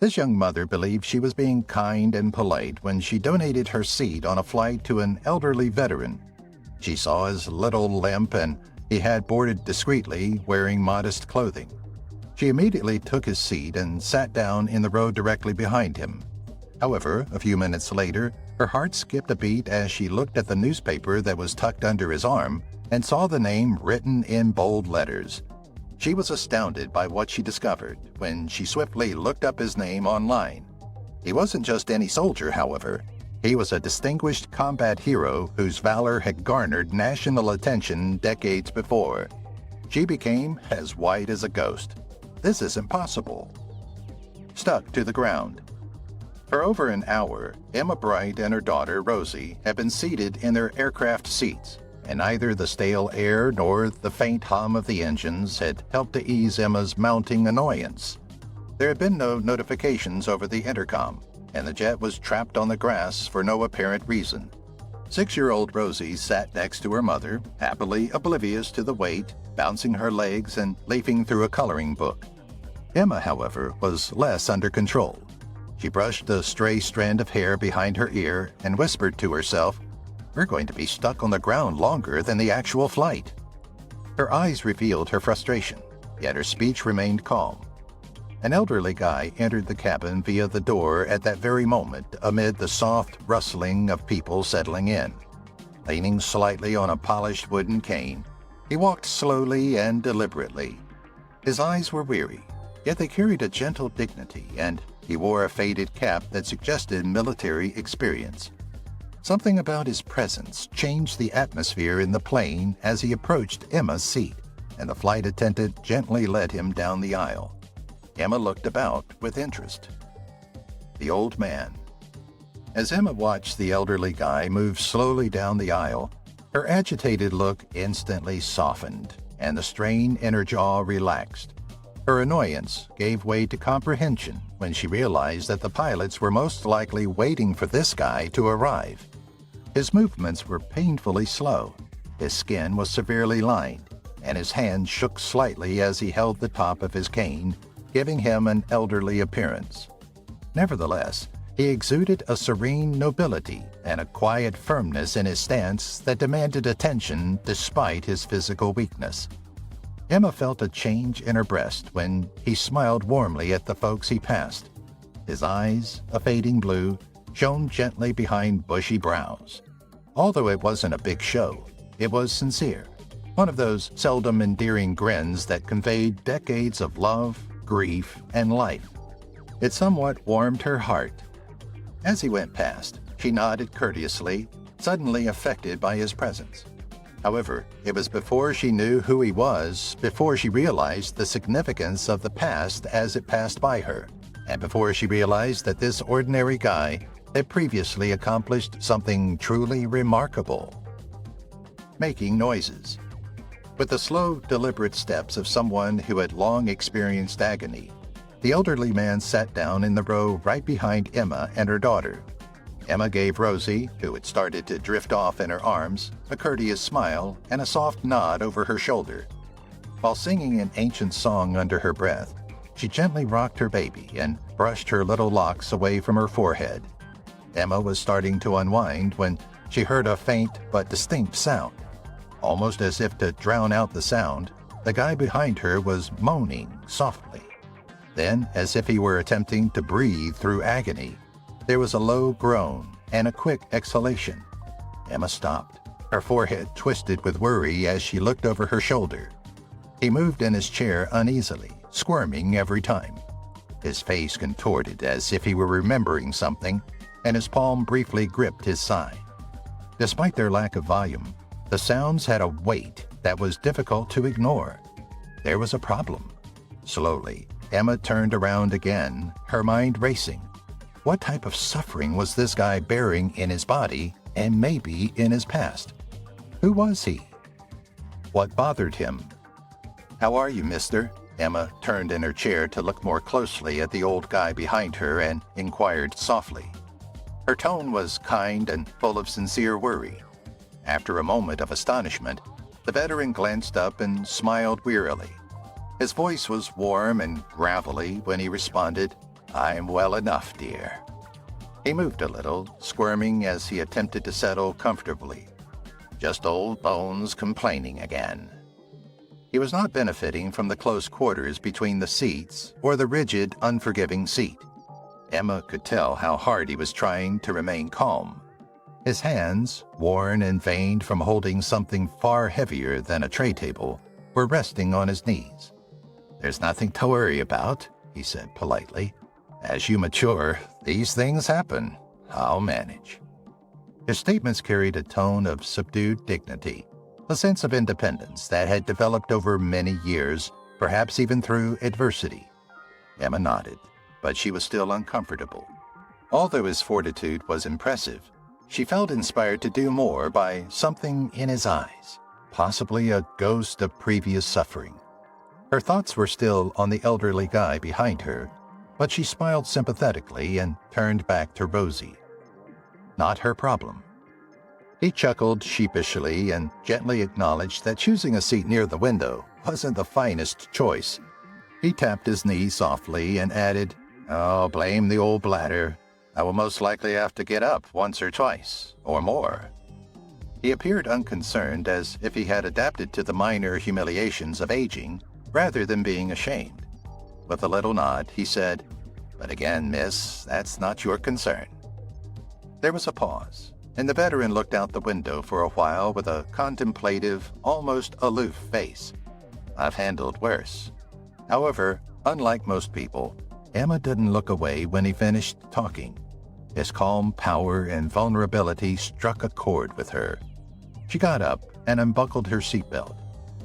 This young mother believed she was being kind and polite when she donated her seat on a flight to an elderly veteran. She saw his little limp, and he had boarded discreetly, wearing modest clothing. She immediately took his seat and sat down in the row directly behind him. However, a few minutes later, her heart skipped a beat as she looked at the newspaper that was tucked under his arm and saw the name written in bold letters. She was astounded by what she discovered when she swiftly looked up his name online. He wasn't just any soldier, however. He was a distinguished combat hero whose valor had garnered national attention decades before. She became as white as a ghost. This isn't possible. Stuck to the ground. For over an hour, Emma Bright and her daughter, Rosie, had been seated in their aircraft seats, and neither the stale air nor the faint hum of the engines had helped to ease Emma's mounting annoyance. There had been no notifications over the intercom, and the jet was trapped on the grass for no apparent reason. 6-year-old Rosie sat next to her mother, happily oblivious to the wait, bouncing her legs and leafing through a coloring book. Emma, however, was less under control. She brushed the stray strand of hair behind her ear and whispered to herself, "We're going to be stuck on the ground longer than the actual flight." Her eyes revealed her frustration, yet her speech remained calm. An elderly guy entered the cabin via the door at that very moment amid the soft rustling of people settling in. Leaning slightly on a polished wooden cane, he walked slowly and deliberately. His eyes were weary, yet they carried a gentle dignity, and he wore a faded cap that suggested military experience. Something about his presence changed the atmosphere in the plane as he approached Emma's seat, and the flight attendant gently led him down the aisle. Emma looked about with interest. The old man. As Emma watched the elderly guy move slowly down the aisle, her agitated look instantly softened, and the strain in her jaw relaxed. Her annoyance gave way to comprehension when she realized that the pilots were most likely waiting for this guy to arrive. His movements were painfully slow, his skin was severely lined, and his hand shook slightly as he held the top of his cane, giving him an elderly appearance. Nevertheless, he exuded a serene nobility and a quiet firmness in his stance that demanded attention despite his physical weakness. Emma felt a change in her breast when he smiled warmly at the folks he passed. His eyes, a fading blue, shone gently behind bushy brows. Although it wasn't a big show, it was sincere, one of those seldom endearing grins that conveyed decades of love, grief, and life. It somewhat warmed her heart. As he went past, she nodded courteously, suddenly affected by his presence. However, it was before she knew who he was, before she realized the significance of the past as it passed by her, and before she realized that this ordinary guy had previously accomplished something truly remarkable. Making noises. With the slow, deliberate steps of someone who had long experienced agony, the elderly man sat down in the row right behind Emma and her daughter. Emma gave Rosie, who had started to drift off in her arms, a courteous smile and a soft nod over her shoulder. While singing an ancient song under her breath, she gently rocked her baby and brushed her little locks away from her forehead. Emma was starting to unwind when she heard a faint but distinct sound. Almost as if to drown out the sound, the guy behind her was moaning softly. Then, as if he were attempting to breathe through agony, there was a low groan and a quick exhalation. Emma stopped, her forehead twisted with worry as she looked over her shoulder. He moved in his chair uneasily, squirming every time. His face contorted as if he were remembering something, and his palm briefly gripped his side. Despite their lack of volume, the sounds had a weight that was difficult to ignore. There was a problem. Slowly, Emma turned around again, her mind racing. What type of suffering was this guy bearing in his body and maybe in his past? Who was he? What bothered him? "How are you, mister?" Emma turned in her chair to look more closely at the old guy behind her and inquired softly. Her tone was kind and full of sincere worry. After a moment of astonishment, the veteran glanced up and smiled wearily. His voice was warm and gravelly when he responded, I'm well enough, dear." He moved a little, squirming as he attempted to settle comfortably. Just old bones complaining again. He was not benefiting from the close quarters between the seats or the rigid, unforgiving seat. Emma could tell how hard he was trying to remain calm. His hands, worn and veined from holding something far heavier than a tray table, were resting on his knees. "There's nothing to worry about," he said politely. "As you mature, these things happen. I'll manage." His statements carried a tone of subdued dignity, a sense of independence that had developed over many years, perhaps even through adversity. Emma nodded, but she was still uncomfortable. Although his fortitude was impressive, she felt inspired to do more by something in his eyes, possibly a ghost of previous suffering. Her thoughts were still on the elderly guy behind her, but she smiled sympathetically and turned back to Rosie. Not her problem. He chuckled sheepishly and gently acknowledged that choosing a seat near the window wasn't the finest choice. He tapped his knee softly and added, "Oh, blame the old bladder. I will most likely have to get up once or twice, or more." He appeared unconcerned, as if he had adapted to the minor humiliations of aging rather than being ashamed. With a little nod, he said, "But again, miss, that's not your concern." There was a pause, and the veteran looked out the window for a while with a contemplative, almost aloof face. "I've handled worse." However, unlike most people, Emma didn't look away when he finished talking. His calm power and vulnerability struck a chord with her. She got up and unbuckled her seatbelt.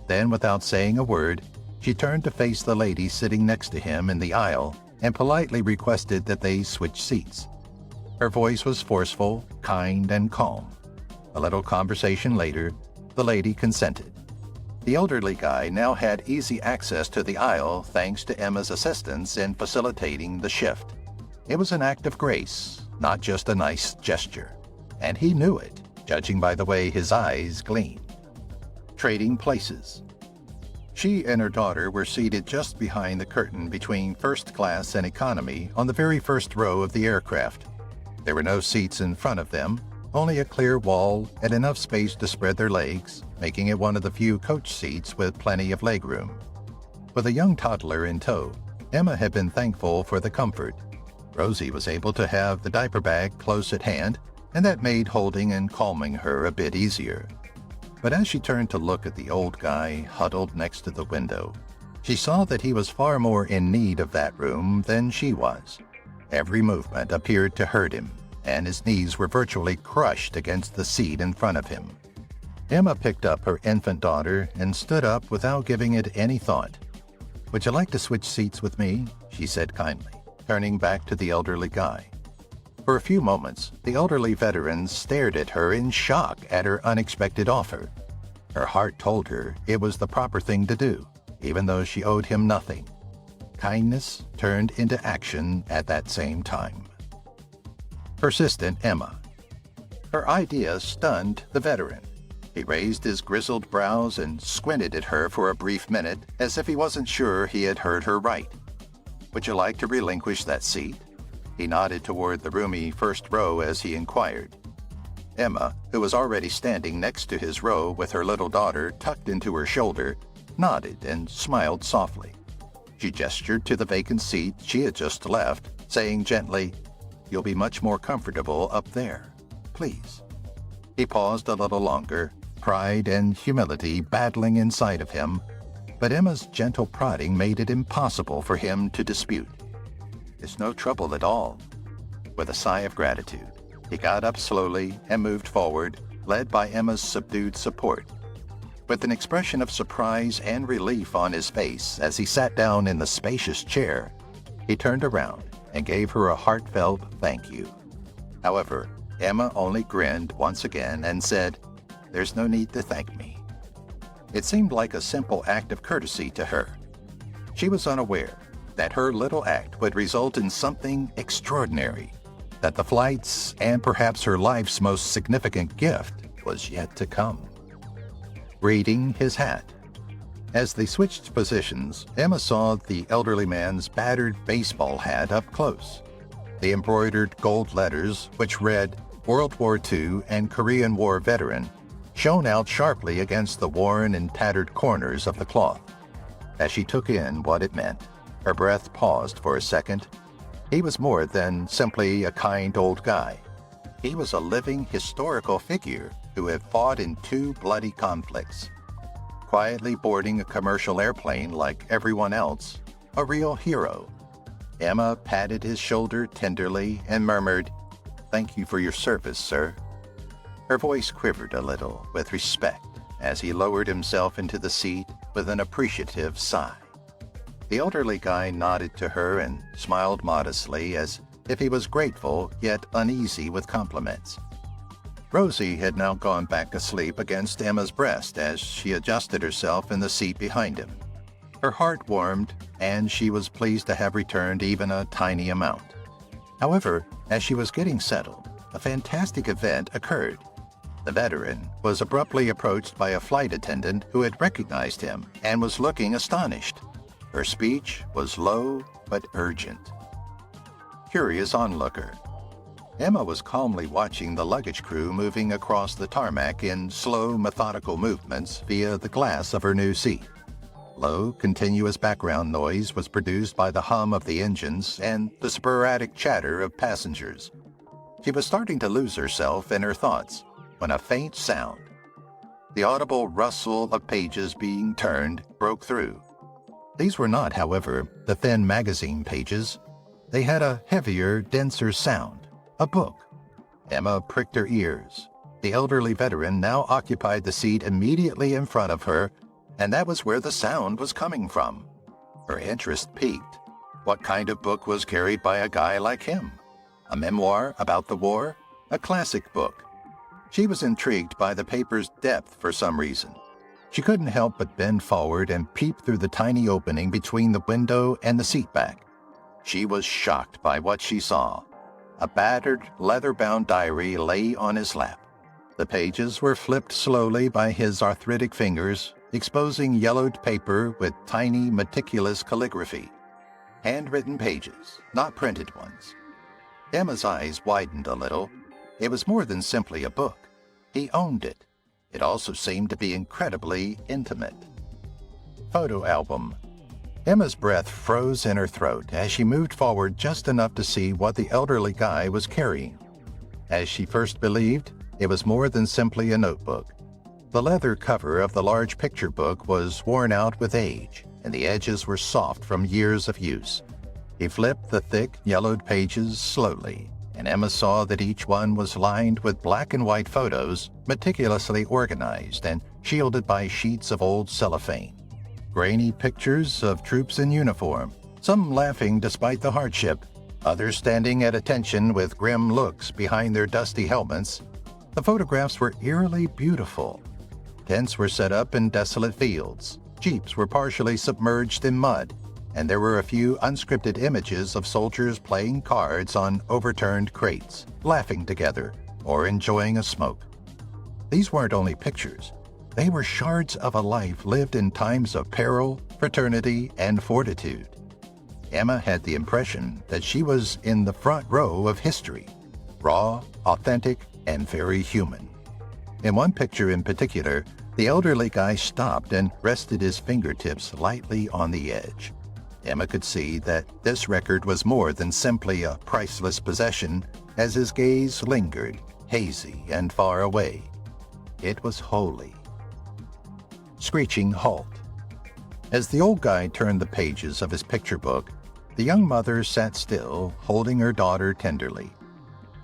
Then, without saying a word, she turned to face the lady sitting next to him in the aisle and politely requested that they switch seats. Her voice was forceful, kind, and calm. A little conversation later, the lady consented. The elderly guy now had easy access to the aisle thanks to Emma's assistance in facilitating the shift. It was an act of grace, not just a nice gesture. And he knew it, judging by the way his eyes gleamed. Trading places. She and her daughter were seated just behind the curtain between first class and economy on the very first row of the aircraft. There were no seats in front of them, only a clear wall and enough space to spread their legs, making it one of the few coach seats with plenty of legroom. With a young toddler in tow, Emma had been thankful for the comfort. Rosie was able to have the diaper bag close at hand, and that made holding and calming her a bit easier. But as she turned to look at the old guy huddled next to the window, she saw that he was far more in need of that room than she was. Every movement appeared to hurt him, and his knees were virtually crushed against the seat in front of him. Emma picked up her infant daughter and stood up without giving it any thought. "Would you like to switch seats with me?" she said kindly, turning back to the elderly guy. For a few moments, the elderly veteran stared at her in shock at her unexpected offer. Her heart told her it was the proper thing to do, even though she owed him nothing. Kindness turned into action at that same time. Persistent Emma. Her idea stunned the veteran. He raised his grizzled brows and squinted at her for a brief minute, as if he wasn't sure he had heard her right. "Would you like to relinquish that seat?" He nodded toward the roomy first row as he inquired. Emma, who was already standing next to his row with her little daughter tucked into her shoulder, nodded and smiled softly. She gestured to the vacant seat she had just left, saying gently, "You'll be much more comfortable up there. Please." He paused a little longer, pride and humility battling inside of him, but Emma's gentle prodding made it impossible for him to dispute. "It's no trouble at all." With a sigh of gratitude, he got up slowly and moved forward, led by Emma's subdued support. With an expression of surprise and relief on his face as he sat down in the spacious chair, he turned around and gave her a heartfelt thank you. However, Emma only grinned once again and said, "There's no need to thank me." It seemed like a simple act of courtesy to her. She was unaware that her little act would result in something extraordinary, that the flights and perhaps her life's most significant gift was yet to come. Reading his hat. As they switched positions, Emma saw the elderly man's battered baseball hat up close. The embroidered gold letters, which read World War II and Korean War Veteran, shone out sharply against the worn and tattered corners of the cloth. As she took in what it meant, her breath paused for a second. He was more than simply a kind old guy. He was a living historical figure who had fought in 2 bloody conflicts. Quietly boarding a commercial airplane like everyone else, a real hero. Emma patted his shoulder tenderly and murmured, "Thank you for your service, sir." Her voice quivered a little with respect as he lowered himself into the seat with an appreciative sigh. The elderly guy nodded to her and smiled modestly as if he was grateful yet uneasy with compliments. Rosie had now gone back asleep against Emma's breast as she adjusted herself in the seat behind him. Her heart warmed, and she was pleased to have returned even a tiny amount. However, as she was getting settled, a fantastic event occurred. The veteran was abruptly approached by a flight attendant who had recognized him and was looking astonished. Her speech was low but urgent. Curious onlooker. Emma was calmly watching the luggage crew moving across the tarmac in slow, methodical movements via the glass of her new seat. Low, continuous background noise was produced by the hum of the engines and the sporadic chatter of passengers. She was starting to lose herself in her thoughts when a faint sound, the audible rustle of pages being turned, broke through. These were not, however, the thin magazine pages. They had a heavier, denser sound. A book. Emma pricked her ears. The elderly veteran now occupied the seat immediately in front of her, and that was where the sound was coming from. Her interest piqued. What kind of book was carried by a guy like him? A memoir about the war? A classic book? She was intrigued by the paper's depth for some reason. She couldn't help but bend forward and peep through the tiny opening between the window and the seat back. She was shocked by what she saw. A battered, leather-bound diary lay on his lap. The pages were flipped slowly by his arthritic fingers, exposing yellowed paper with tiny, meticulous calligraphy. Handwritten pages, not printed ones. Emma's eyes widened a little. It was more than simply a book. He owned it. It also seemed to be incredibly intimate. Photo album. Emma's breath froze in her throat as she moved forward just enough to see what the elderly guy was carrying. As she first believed, it was more than simply a notebook. The leather cover of the large picture book was worn out with age, and the edges were soft from years of use. He flipped the thick, yellowed pages slowly, and Emma saw that each one was lined with black and white photos, meticulously organized and shielded by sheets of old cellophane. Grainy pictures of troops in uniform, some laughing despite the hardship, others standing at attention with grim looks behind their dusty helmets. The photographs were eerily beautiful. Tents were set up in desolate fields, jeeps were partially submerged in mud, and there were a few unscripted images of soldiers playing cards on overturned crates, laughing together, or enjoying a smoke. These weren't only pictures. They were shards of a life lived in times of peril, fraternity, and fortitude. Emma had the impression that she was in the front row of history, raw, authentic, and very human. In one picture in particular, the elderly guy stopped and rested his fingertips lightly on the edge. Emma could see that this record was more than simply a priceless possession as his gaze lingered, hazy and far away. It was holy. Screeching halt. As the old guy turned the pages of his picture book, the young mother sat still, holding her daughter tenderly.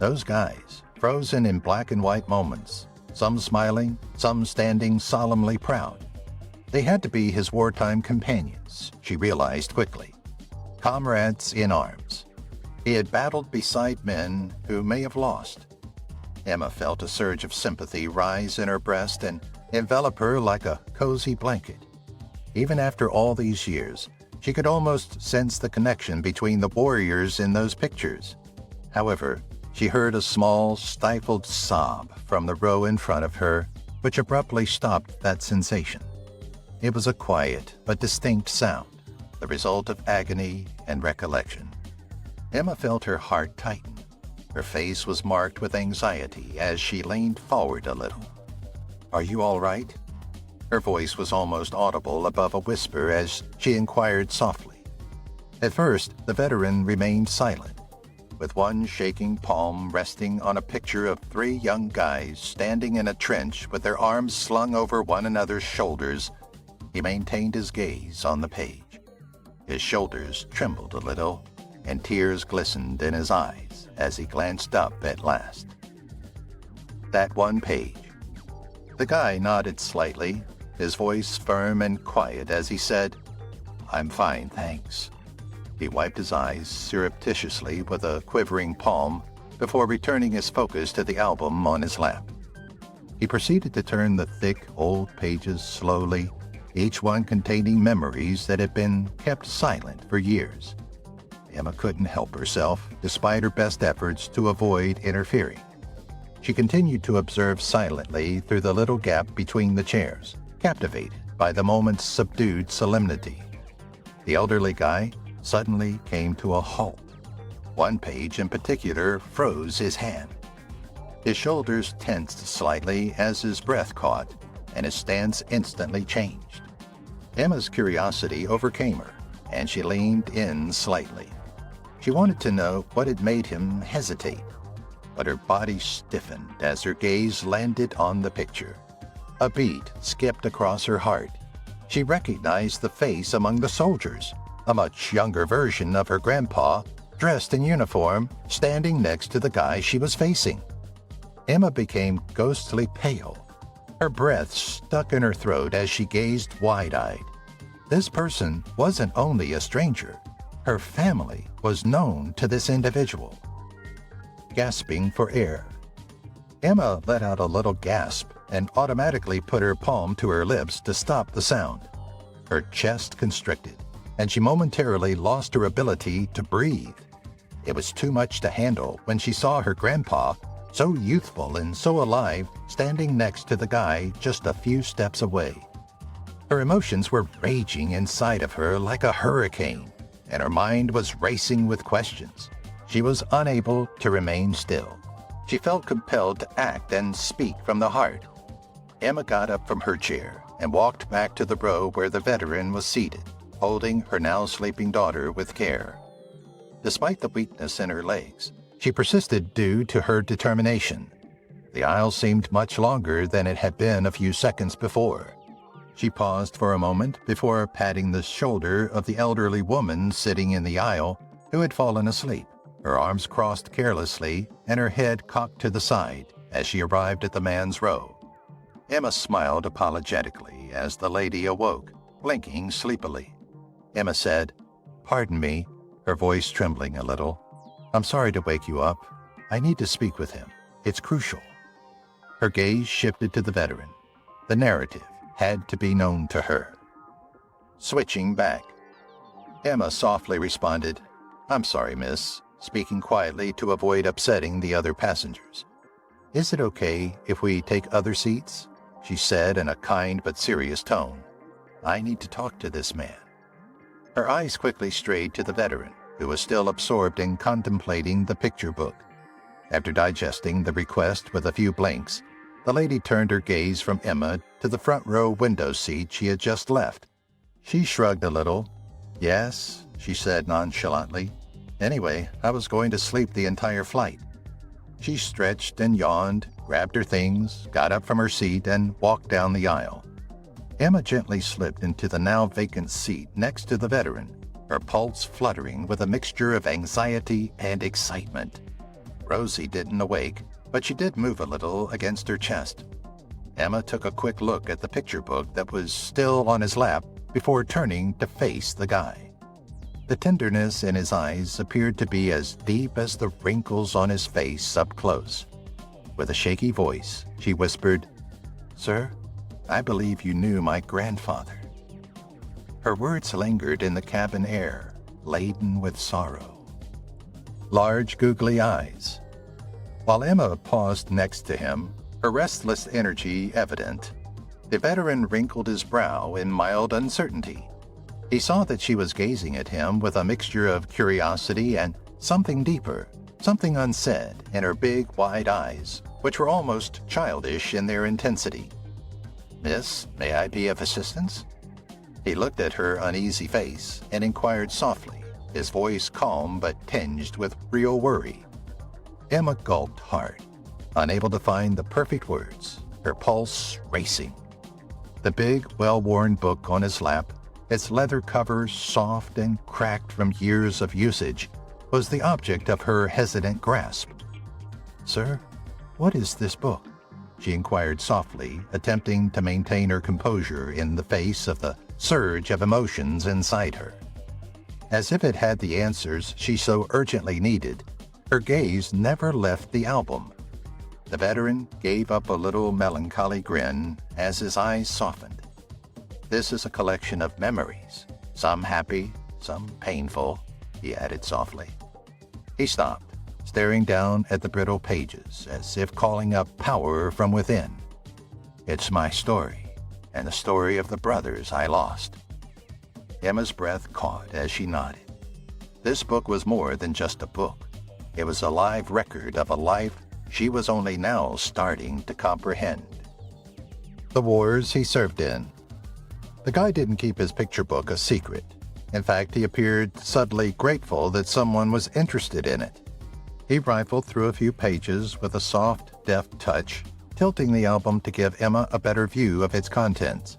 Those guys, frozen in black and white moments, some smiling, some standing solemnly proud. They had to be his wartime companions, she realized quickly. Comrades in arms. He had battled beside men who may have lost. Emma felt a surge of sympathy rise in her breast and envelop her like a cozy blanket. Even after all these years, she could almost sense the connection between the warriors in those pictures. However, she heard a small, stifled sob from the row in front of her, which abruptly stopped that sensation. It was a quiet but distinct sound, the result of agony and recollection. Emma felt her heart tighten. Her face was marked with anxiety as she leaned forward a little. "Are you all right?" Her voice was almost audible above a whisper as she inquired softly. At first, the veteran remained silent, with one shaking palm resting on a picture of 3 young guys standing in a trench with their arms slung over one another's shoulders. He maintained his gaze on the page. His shoulders trembled a little, and tears glistened in his eyes as he glanced up at last. That one page. The guy nodded slightly, his voice firm and quiet as he said, "I'm fine, thanks." He wiped his eyes surreptitiously with a quivering palm before returning his focus to the album on his lap. He proceeded to turn the thick, old pages slowly, each one containing memories that had been kept silent for years. Emma couldn't help herself, despite her best efforts to avoid interfering. She continued to observe silently through the little gap between the chairs, captivated by the moment's subdued solemnity. The elderly guy suddenly came to a halt. One page in particular froze his hand. His shoulders tensed slightly as his breath caught, and his stance instantly changed. Emma's curiosity overcame her, and she leaned in slightly. She wanted to know what had made him hesitate, but her body stiffened as her gaze landed on the picture. A beat skipped across her heart. She recognized the face among the soldiers, a much younger version of her grandpa, dressed in uniform, standing next to the guy she was facing. Emma became ghostly pale. Her breath stuck in her throat as she gazed wide-eyed. This person wasn't only a stranger. Her family was known to this individual. Gasping for air, Emma let out a little gasp and automatically put her palm to her lips to stop the sound. Her chest constricted, and she momentarily lost her ability to breathe. It was too much to handle when she saw her grandpa, so youthful and so alive, standing next to the guy just a few steps away. Her emotions were raging inside of her like a hurricane, and her mind was racing with questions. She was unable to remain still. She felt compelled to act and speak from the heart. Emma got up from her chair and walked back to the row where the veteran was seated, holding her now sleeping daughter with care. Despite the weakness in her legs, she persisted due to her determination. The aisle seemed much longer than it had been a few seconds before. She paused for a moment before patting the shoulder of the elderly woman sitting in the aisle who had fallen asleep, her arms crossed carelessly and her head cocked to the side as she arrived at the man's row. Emma smiled apologetically as the lady awoke, blinking sleepily. Emma said, "Pardon me," her voice trembling a little. "I'm sorry to wake you up. I need to speak with him. It's crucial." Her gaze shifted to the veteran. The narrative had to be known to her. Switching back, Emma softly responded, "I'm sorry, miss," speaking quietly to avoid upsetting the other passengers. "Is it okay if we take other seats?" she said in a kind but serious tone. "I need to talk to this man." Her eyes quickly strayed to the veteran, who was still absorbed in contemplating the picture book. After digesting the request with a few blinks, the lady turned her gaze from Emma to the front row window seat she had just left. She shrugged a little. "Yes," she said nonchalantly. "Anyway, I was going to sleep the entire flight." She stretched and yawned, grabbed her things, got up from her seat, and walked down the aisle. Emma gently slipped into the now vacant seat next to the veteran, her pulse fluttering with a mixture of anxiety and excitement. Rosie didn't awake, but she did move a little against her chest. Emma took a quick look at the picture book that was still on his lap before turning to face the guy. The tenderness in his eyes appeared to be as deep as the wrinkles on his face up close. With a shaky voice, she whispered, "Sir, I believe you knew my grandfather." Her words lingered in the cabin air, laden with sorrow. Large, googly eyes. While Emma paused next to him, her restless energy evident, The veteran wrinkled his brow in mild uncertainty. He saw that she was gazing at him with a mixture of curiosity and something deeper, something unsaid in her big, wide eyes, which were almost childish in their intensity. "Miss, may I be of assistance?" He looked at her uneasy face and inquired softly, his voice calm but tinged with real worry. Emma gulped hard, unable to find the perfect words, her pulse racing. The big, well-worn book on his lap, its leather cover soft and cracked from years of usage, was the object of her hesitant grasp. "Sir, what is this book?" she inquired softly, attempting to maintain her composure in the face of the surge of emotions inside her. As if it had the answers she so urgently needed, her gaze never left the album. The veteran gave up a little melancholy grin as his eyes softened. "This is a collection of memories, some happy, some painful," he added softly. He stopped, staring down at the brittle pages as if calling up power from within. "It's my story, and the story of the brothers I lost." Emma's breath caught as she nodded. This book was more than just a book. It was a live record of a life she was only now starting to comprehend. The wars he served in. The guy didn't keep his picture book a secret. In fact, he appeared subtly grateful that someone was interested in it. He rifled through a few pages with a soft, deft touch, tilting the album to give Emma a better view of its contents.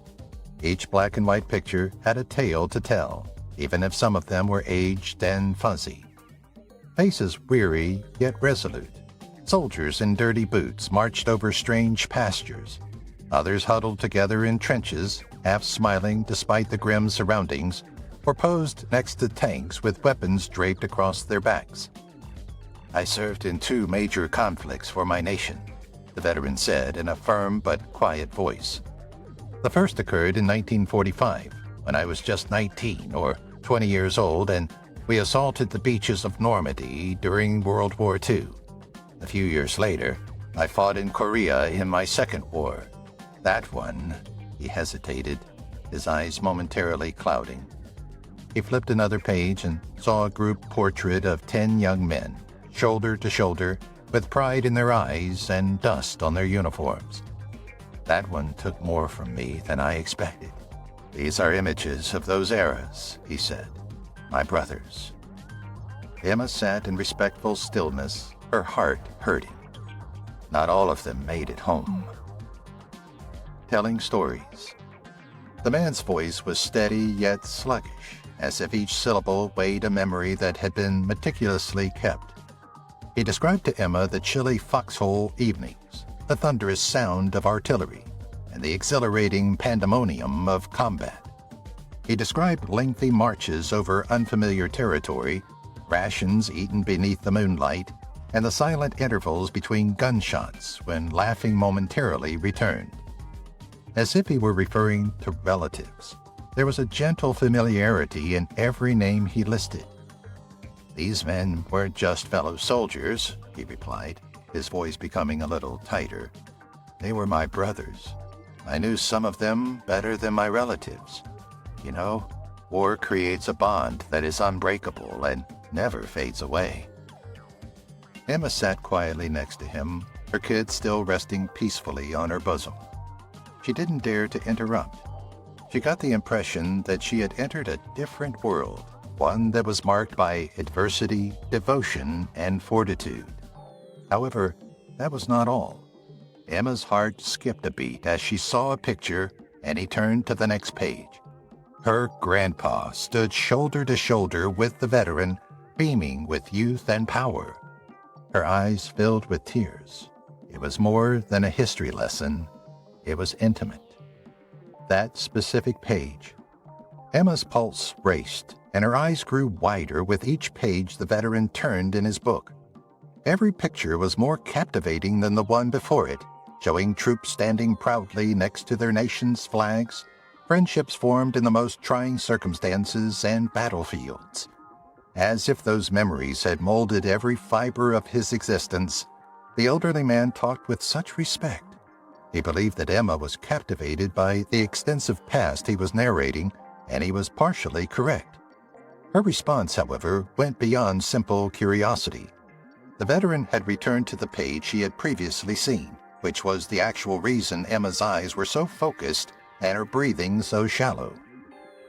Each black and white picture had a tale to tell, even if some of them were aged and fuzzy. Faces weary yet resolute. Soldiers in dirty boots marched over strange pastures. Others huddled together in trenches, half smiling despite the grim surroundings, or posed next to tanks with weapons draped across their backs. "I served in 2 major conflicts for my nation," the veteran said in a firm but quiet voice. "The first occurred in 1945, when I was just 19 or 20 years old, and we assaulted the beaches of Normandy during World War II. A few years later, I fought in Korea in my second war. That one," he hesitated, his eyes momentarily clouding. He flipped another page and saw a group portrait of 10 young men, shoulder to shoulder, with pride in their eyes and dust on their uniforms. "That one took more from me than I expected. These are images of those eras," he said. "My brothers." Emma sat in respectful stillness, her heart hurting. Not all of them made it home. Telling stories. The man's voice was steady yet sluggish, as if each syllable weighed a memory that had been meticulously kept. He described to Emma the chilly foxhole evenings, the thunderous sound of artillery, and the exhilarating pandemonium of combat. He described lengthy marches over unfamiliar territory, rations eaten beneath the moonlight, and the silent intervals between gunshots when laughing momentarily returned. As if he were referring to relatives, there was a gentle familiarity in every name he listed. "These men weren't just fellow soldiers," he replied, his voice becoming a little tighter. "They were my brothers. I knew some of them better than my relatives. You know, war creates a bond that is unbreakable and never fades away." Emma sat quietly next to him, her kid still resting peacefully on her bosom. She didn't dare to interrupt. She got the impression that she had entered a different world, one that was marked by adversity, devotion, and fortitude. However, that was not all. Emma's heart skipped a beat as she saw a picture, and he turned to the next page. Her grandpa stood shoulder to shoulder with the veteran, beaming with youth and power. Her eyes filled with tears. It was more than a history lesson. It was intimate. That specific page. Emma's pulse raced, and her eyes grew wider with each page the veteran turned in his book. Every picture was more captivating than the one before it, showing troops standing proudly next to their nation's flags, friendships formed in the most trying circumstances and battlefields. As if those memories had molded every fiber of his existence, the elderly man talked with such respect, He believed that Emma was captivated by the extensive past he was narrating, and he was partially correct. Her response, however, went beyond simple curiosity. The veteran had returned to the page she had previously seen, which was the actual reason Emma's eyes were so focused and her breathing so shallow.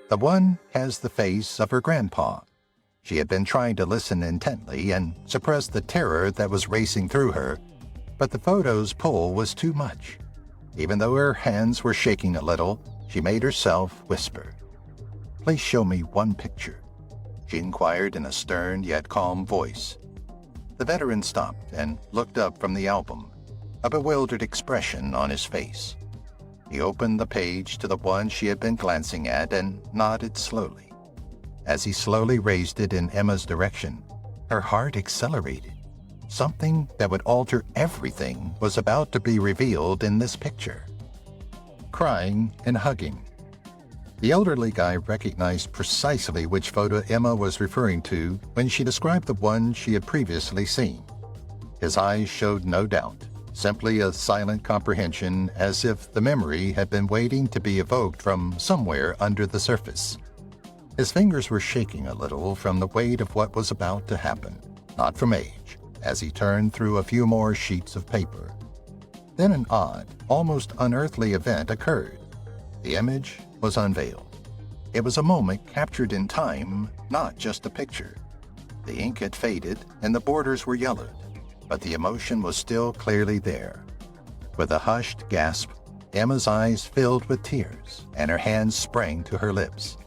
The one has the face of her grandpa. She had been trying to listen intently and suppress the terror that was racing through her, but the photo's pull was too much. Even though her hands were shaking a little, she made herself whisper. "Please show me one picture," she inquired in a stern yet calm voice. The veteran stopped and looked up from the album, a bewildered expression on his face. He opened the page to the one she had been glancing at and nodded slowly. As he slowly raised it in Emma's direction, her heart accelerated. Something that would alter everything was about to be revealed in this picture. Crying and hugging. The elderly guy recognized precisely which photo Emma was referring to when she described the one she had previously seen. His eyes showed no doubt, simply a silent comprehension, as if the memory had been waiting to be evoked from somewhere under the surface. His fingers were shaking a little from the weight of what was about to happen, not from age, as he turned through a few more sheets of paper. Then an odd, almost unearthly event occurred. The image was unveiled. It was a moment captured in time, not just a picture. The ink had faded and the borders were yellowed, but the emotion was still clearly there. With a hushed gasp, Emma's eyes filled with tears and her hands sprang to her lips.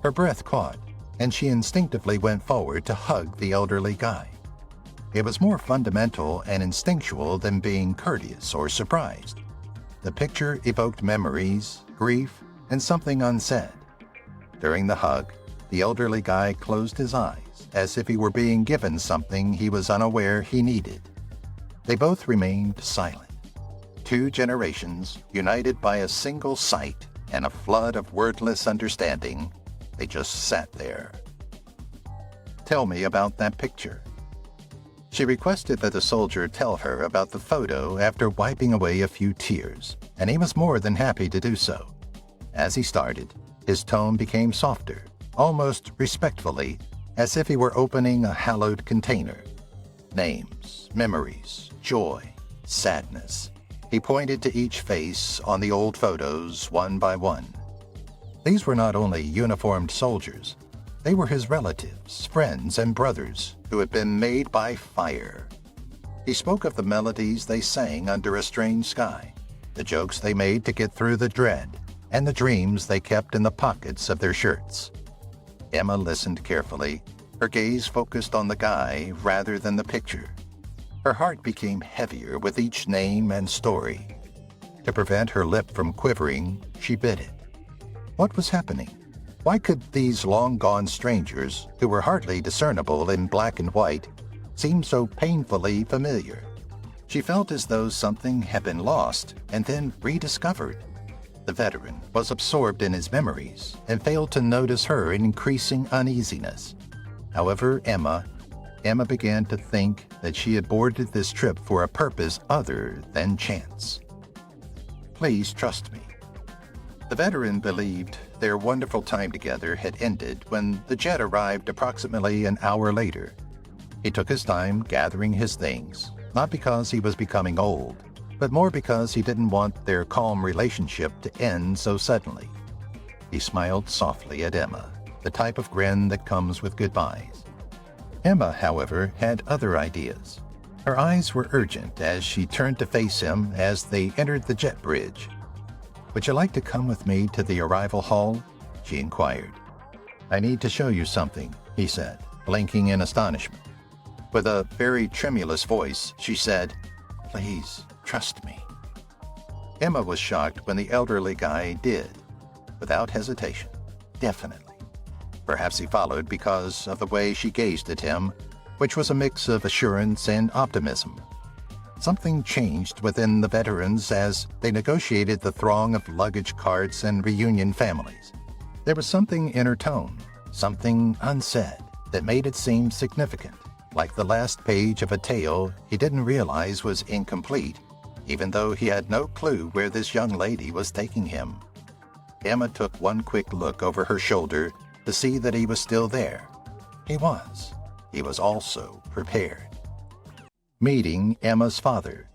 Her breath caught, and she instinctively went forward to hug the elderly guy. It was more fundamental and instinctual than being courteous or surprised. The picture evoked memories, grief, and something unsaid. During the hug, the elderly guy closed his eyes as if he were being given something he was unaware he needed. They both remained silent. 2 generations, united by a single sight and a flood of wordless understanding, they just sat there. "Tell me about that picture." She requested that the soldier tell her about the photo after wiping away a few tears, and he was more than happy to do so. As he started, his tone became softer, almost respectfully, as if he were opening a hallowed container. Names, memories, joy, sadness. He pointed to each face on the old photos one by one. These were not only uniformed soldiers. They were his relatives, friends, and brothers who had been made by fire. He spoke of the melodies they sang under a strange sky, the jokes they made to get through the dread, and the dreams they kept in the pockets of their shirts. Emma listened carefully, her gaze focused on the guy rather than the picture. Her heart became heavier with each name and story. To prevent her lip from quivering, she bit it. What was happening? Why could these long-gone strangers, who were hardly discernible in black and white, seem so painfully familiar? She felt as though something had been lost and then rediscovered. The veteran was absorbed in his memories and failed to notice her increasing uneasiness. However, Emma began to think that she had boarded this trip for a purpose other than chance. "Please trust me." The veteran believed their wonderful time together had ended when the jet arrived approximately an hour later. He took his time gathering his things, not because he was becoming old, but more because he didn't want their calm relationship to end so suddenly. He smiled softly at Emma, the type of grin that comes with goodbyes. Emma, however, had other ideas. Her eyes were urgent as she turned to face him as they entered the jet bridge. "Would you like to come with me to the arrival hall?" she inquired. "I need to show you something," he said, blinking in astonishment. With a very tremulous voice, she said, "Please, trust me." Emma was shocked when the elderly guy did, without hesitation, definitely. Perhaps he followed because of the way she gazed at him, which was a mix of assurance and optimism. Something changed within the veterans as they negotiated the throng of luggage carts and reunion families. There was something in her tone, something unsaid, that made it seem significant, like the last page of a tale he didn't realize was incomplete, even though he had no clue where this young lady was taking him. Emma took one quick look over her shoulder to see that he was still there. He was. He was also prepared. Meeting Emma's father.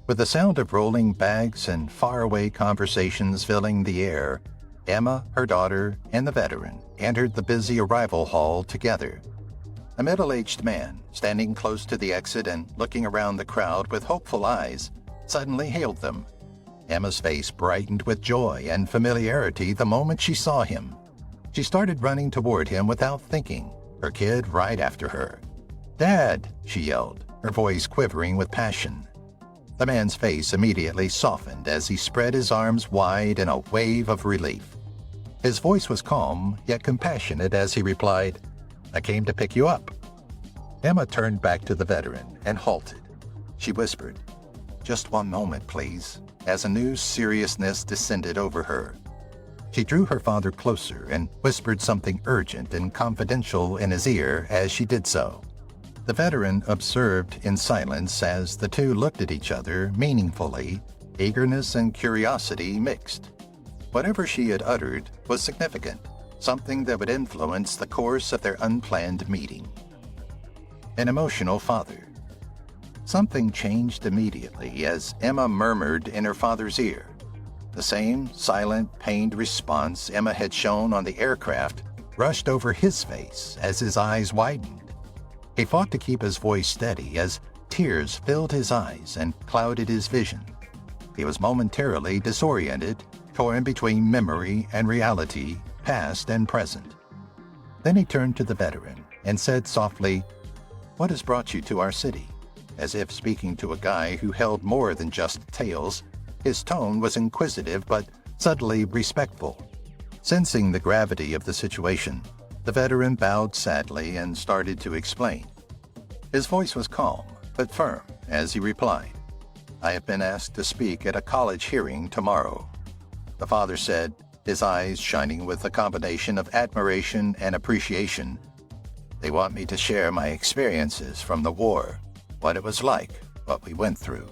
With the sound of rolling bags and faraway conversations filling the air, Emma, her daughter, and the veteran entered the busy arrival hall together. A middle-aged man, standing close to the exit and looking around the crowd with hopeful eyes, suddenly hailed them. Emma's face brightened with joy and familiarity the moment she saw him. She started running toward him without thinking, her kid right after her. "Dad!" she yelled, her voice quivering with passion. The man's face immediately softened as he spread his arms wide in a wave of relief. His voice was calm, yet compassionate as he replied, "I came to pick you up." Emma turned back to the veteran and halted. She whispered, "Just one moment, please," as a new seriousness descended over her. She drew her father closer and whispered something urgent and confidential in his ear as she did so. The veteran observed in silence as the two looked at each other meaningfully, eagerness and curiosity mixed. Whatever she had uttered was significant, something that would influence the course of their unplanned meeting. An emotional father. Something changed immediately as Emma murmured in her father's ear. The same silent, pained response Emma had shown on the aircraft rushed over his face as his eyes widened. He fought to keep his voice steady as tears filled his eyes and clouded his vision. He was momentarily disoriented, torn between memory and reality, past and present. Then he turned to the veteran and said softly, "What has brought you to our city?" As if speaking to a guy who held more than just tales, his tone was inquisitive but subtly respectful. Sensing the gravity of the situation, the veteran bowed sadly and started to explain. His voice was calm but firm as he replied, "I have been asked to speak at a college hearing tomorrow." The father said, his eyes shining with a combination of admiration and appreciation, "They want me to share my experiences from the war, what it was like, what we went through."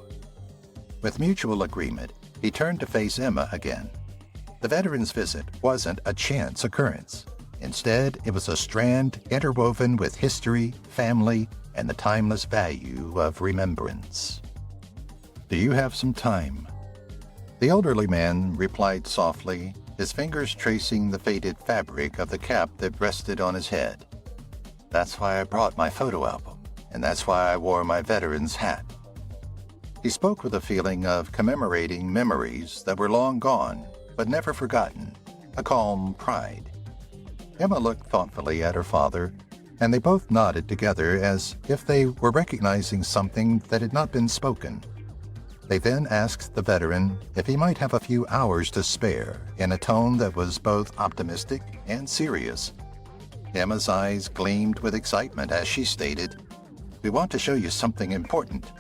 With mutual agreement, he turned to face Emma again. The veteran's visit wasn't a chance occurrence. Instead, it was a strand interwoven with history, family, and the timeless value of remembrance. "Do you have some time?" The elderly man replied softly, his fingers tracing the faded fabric of the cap that rested on his head. "That's why I brought my photo album, and that's why I wore my veteran's hat." He spoke with a feeling of commemorating memories that were long gone, but never forgotten, a calm pride. Emma looked thoughtfully at her father, and they both nodded together as if they were recognizing something that had not been spoken. They then asked the veteran if he might have a few hours to spare in a tone that was both optimistic and serious. Emma's eyes gleamed with excitement as she stated, "We want to show you something important."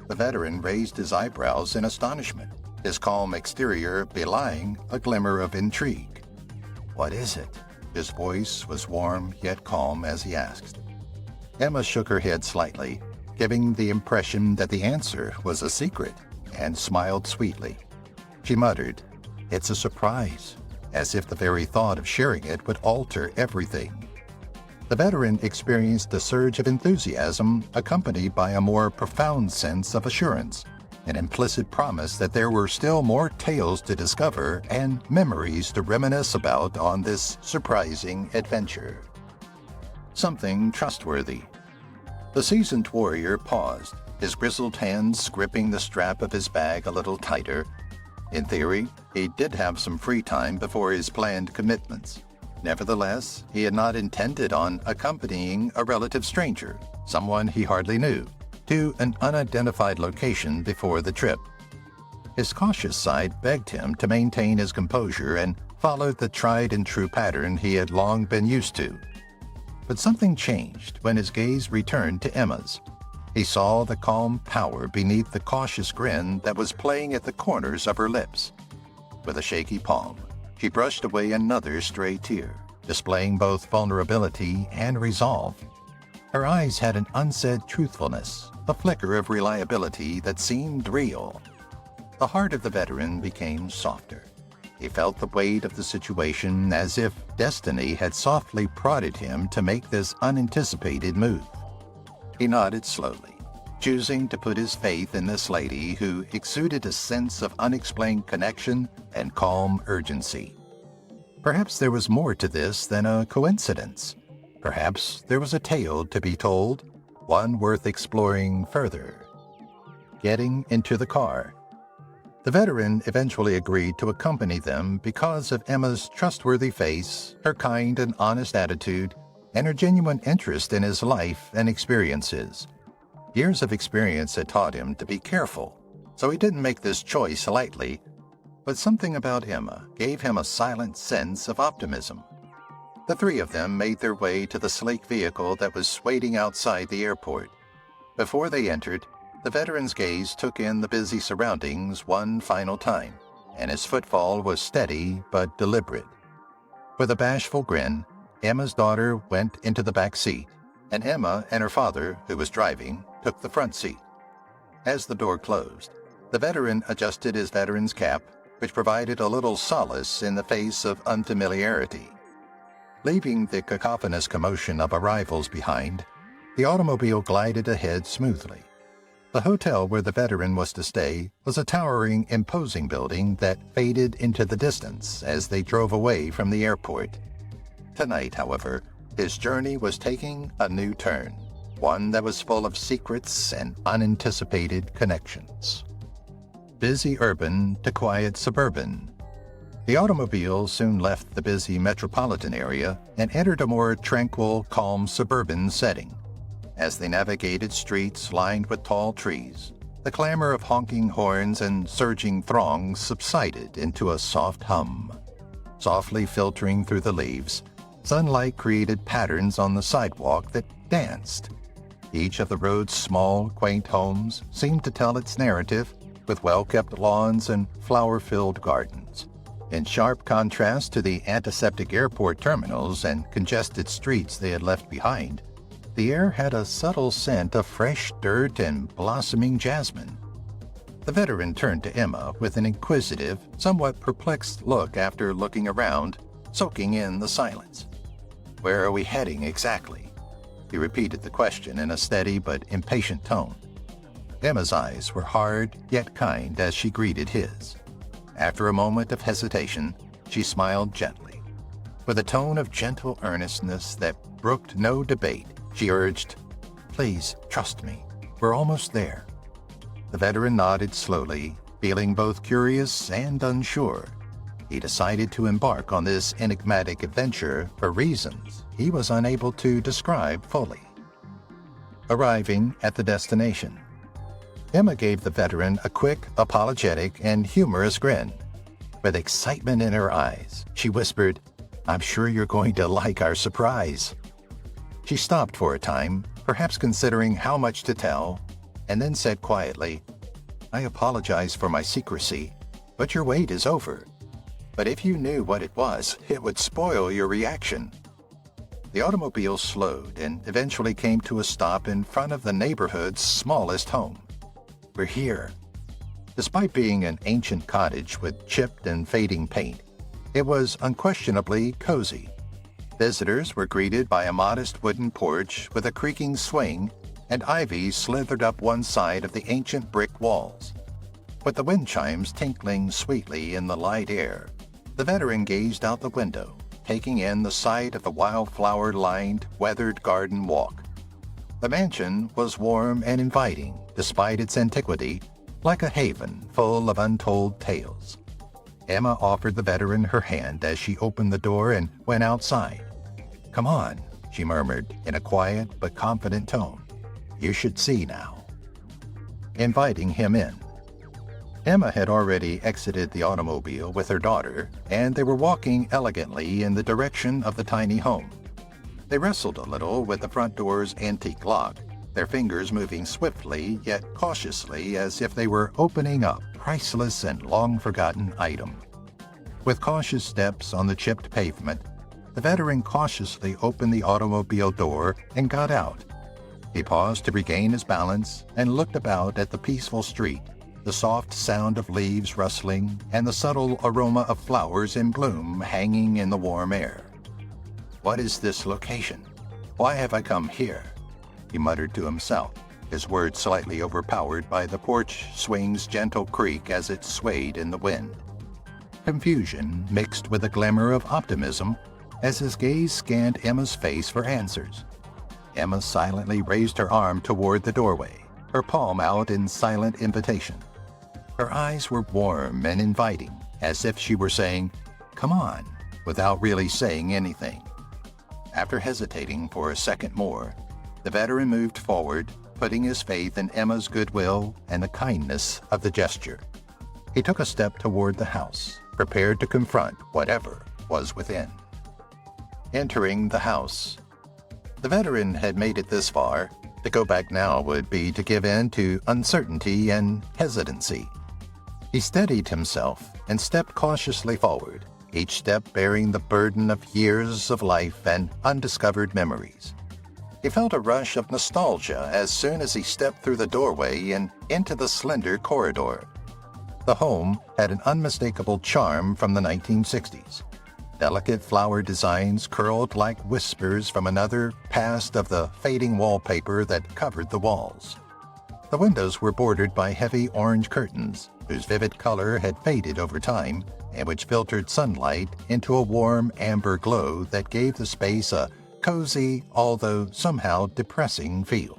The veteran raised his eyebrows in astonishment, his calm exterior belying a glimmer of intrigue. "What is it?" His voice was warm yet calm as he asked. Emma shook her head slightly, giving the impression that the answer was a secret, and smiled sweetly. She muttered, "It's a surprise," as if the very thought of sharing it would alter everything. The veteran experienced a surge of enthusiasm accompanied by a more profound sense of assurance, an implicit promise that there were still more tales to discover and memories to reminisce about on this surprising adventure. Something trustworthy. The seasoned warrior paused, his grizzled hands gripping the strap of his bag a little tighter. In theory, he did have some free time before his planned commitments. Nevertheless, he had not intended on accompanying a relative stranger, someone he hardly knew, to an unidentified location before the trip. His cautious side begged him to maintain his composure and follow the tried-and-true pattern he had long been used to. But something changed when his gaze returned to Emma's. He saw the calm power beneath the cautious grin that was playing at the corners of her lips. With a shaky palm, she brushed away another stray tear, displaying both vulnerability and resolve. Her eyes had an unsaid truthfulness, a flicker of reliability that seemed real. The heart of the veteran became softer. He felt the weight of the situation as if destiny had softly prodded him to make this unanticipated move. He nodded slowly, choosing to put his faith in this lady who exuded a sense of unexplained connection and calm urgency. Perhaps there was more to this than a coincidence. Perhaps there was a tale to be told, one worth exploring further. Getting into the car. The veteran eventually agreed to accompany them because of Emma's trustworthy face, her kind and honest attitude, and her genuine interest in his life and experiences. Years of experience had taught him to be careful, so he didn't make this choice lightly, but something about Emma gave him a silent sense of optimism. The three of them made their way to the sleek vehicle that was waiting outside the airport. Before they entered, the veteran's gaze took in the busy surroundings one final time, and his footfall was steady but deliberate. With a bashful grin, Emma's daughter went into the back seat, and Emma and her father, who was driving, took the front seat. As the door closed, the veteran adjusted his veteran's cap, which provided a little solace in the face of unfamiliarity. Leaving the cacophonous commotion of arrivals behind, the automobile glided ahead smoothly. The hotel where the veteran was to stay was a towering, imposing building that faded into the distance as they drove away from the airport. Tonight, however, his journey was taking a new turn, one that was full of secrets and unanticipated connections. Busy urban to quiet suburban. The automobile soon left the busy metropolitan area and entered a more tranquil, calm suburban setting. As they navigated streets lined with tall trees, the clamor of honking horns and surging throngs subsided into a soft hum. Softly filtering through the leaves, sunlight created patterns on the sidewalk that danced. Each of the road's small, quaint homes seemed to tell its narrative, with well-kept lawns and flower-filled gardens. In sharp contrast to the antiseptic airport terminals and congested streets they had left behind, the air had a subtle scent of fresh dirt and blossoming jasmine. The veteran turned to Emma with an inquisitive, somewhat perplexed look after looking around, soaking in the silence. "Where are we heading exactly?" He repeated the question in a steady but impatient tone. Emma's eyes were hard yet kind as she greeted his. After a moment of hesitation, she smiled gently. With a tone of gentle earnestness that brooked no debate, she urged, "Please, trust me. We're almost there." The veteran nodded slowly, feeling both curious and unsure. He decided to embark on this enigmatic adventure for reasons he was unable to describe fully. Arriving at the destination, Emma gave the veteran a quick, apologetic, and humorous grin. With excitement in her eyes, she whispered, "I'm sure you're going to like our surprise." She stopped for a time, perhaps considering how much to tell, and then said quietly, "I apologize for my secrecy, but your wait is over. But if you knew what it was, it would spoil your reaction." The automobile slowed and eventually came to a stop in front of the neighborhood's smallest home. "We're here." Despite being an ancient cottage with chipped and fading paint, it was unquestionably cozy. Visitors were greeted by a modest wooden porch with a creaking swing, and ivy slithered up one side of the ancient brick walls. With the wind chimes tinkling sweetly in the light air, the veteran gazed out the window, taking in the sight of the wildflower-lined, weathered garden walk. The mansion was warm and inviting, despite its antiquity, like a haven full of untold tales. Emma offered the veteran her hand as she opened the door and went outside. "Come on," she murmured in a quiet but confident tone. "You should see now." Inviting him in. Emma had already exited the automobile with her daughter, and they were walking elegantly in the direction of the tiny home. They wrestled a little with the front door's antique lock, their fingers moving swiftly yet cautiously as if they were opening a priceless and long-forgotten item. With cautious steps on the chipped pavement, the veteran cautiously opened the automobile door and got out, He paused to regain his balance and looked about at the peaceful street, the soft sound of leaves rustling and the subtle aroma of flowers in bloom hanging in the warm air. "What is this location? Why have I come here?" he muttered to himself, his words slightly overpowered by the porch swing's gentle creak as it swayed in the wind. Confusion mixed with a glimmer of optimism as his gaze scanned Emma's face for answers. Emma silently raised her arm toward the doorway, her palm out in silent invitation. Her eyes were warm and inviting, as if she were saying, "Come on," without really saying anything. After hesitating for a second more, the veteran moved forward, putting his faith in Emma's goodwill and the kindness of the gesture. He took a step toward the house, prepared to confront whatever was within. Entering the house. The veteran had made it this far. To go back now would be to give in to uncertainty and hesitancy. He steadied himself and stepped cautiously forward, each step bearing the burden of years of life and undiscovered memories. He felt a rush of nostalgia as soon as he stepped through the doorway and into the slender corridor. The home had an unmistakable charm from the 1960s. Delicate flower designs curled like whispers from another past of the fading wallpaper that covered the walls. The windows were bordered by heavy orange curtains, whose vivid color had faded over time and which filtered sunlight into a warm amber glow that gave the space a cozy, although somehow depressing feel.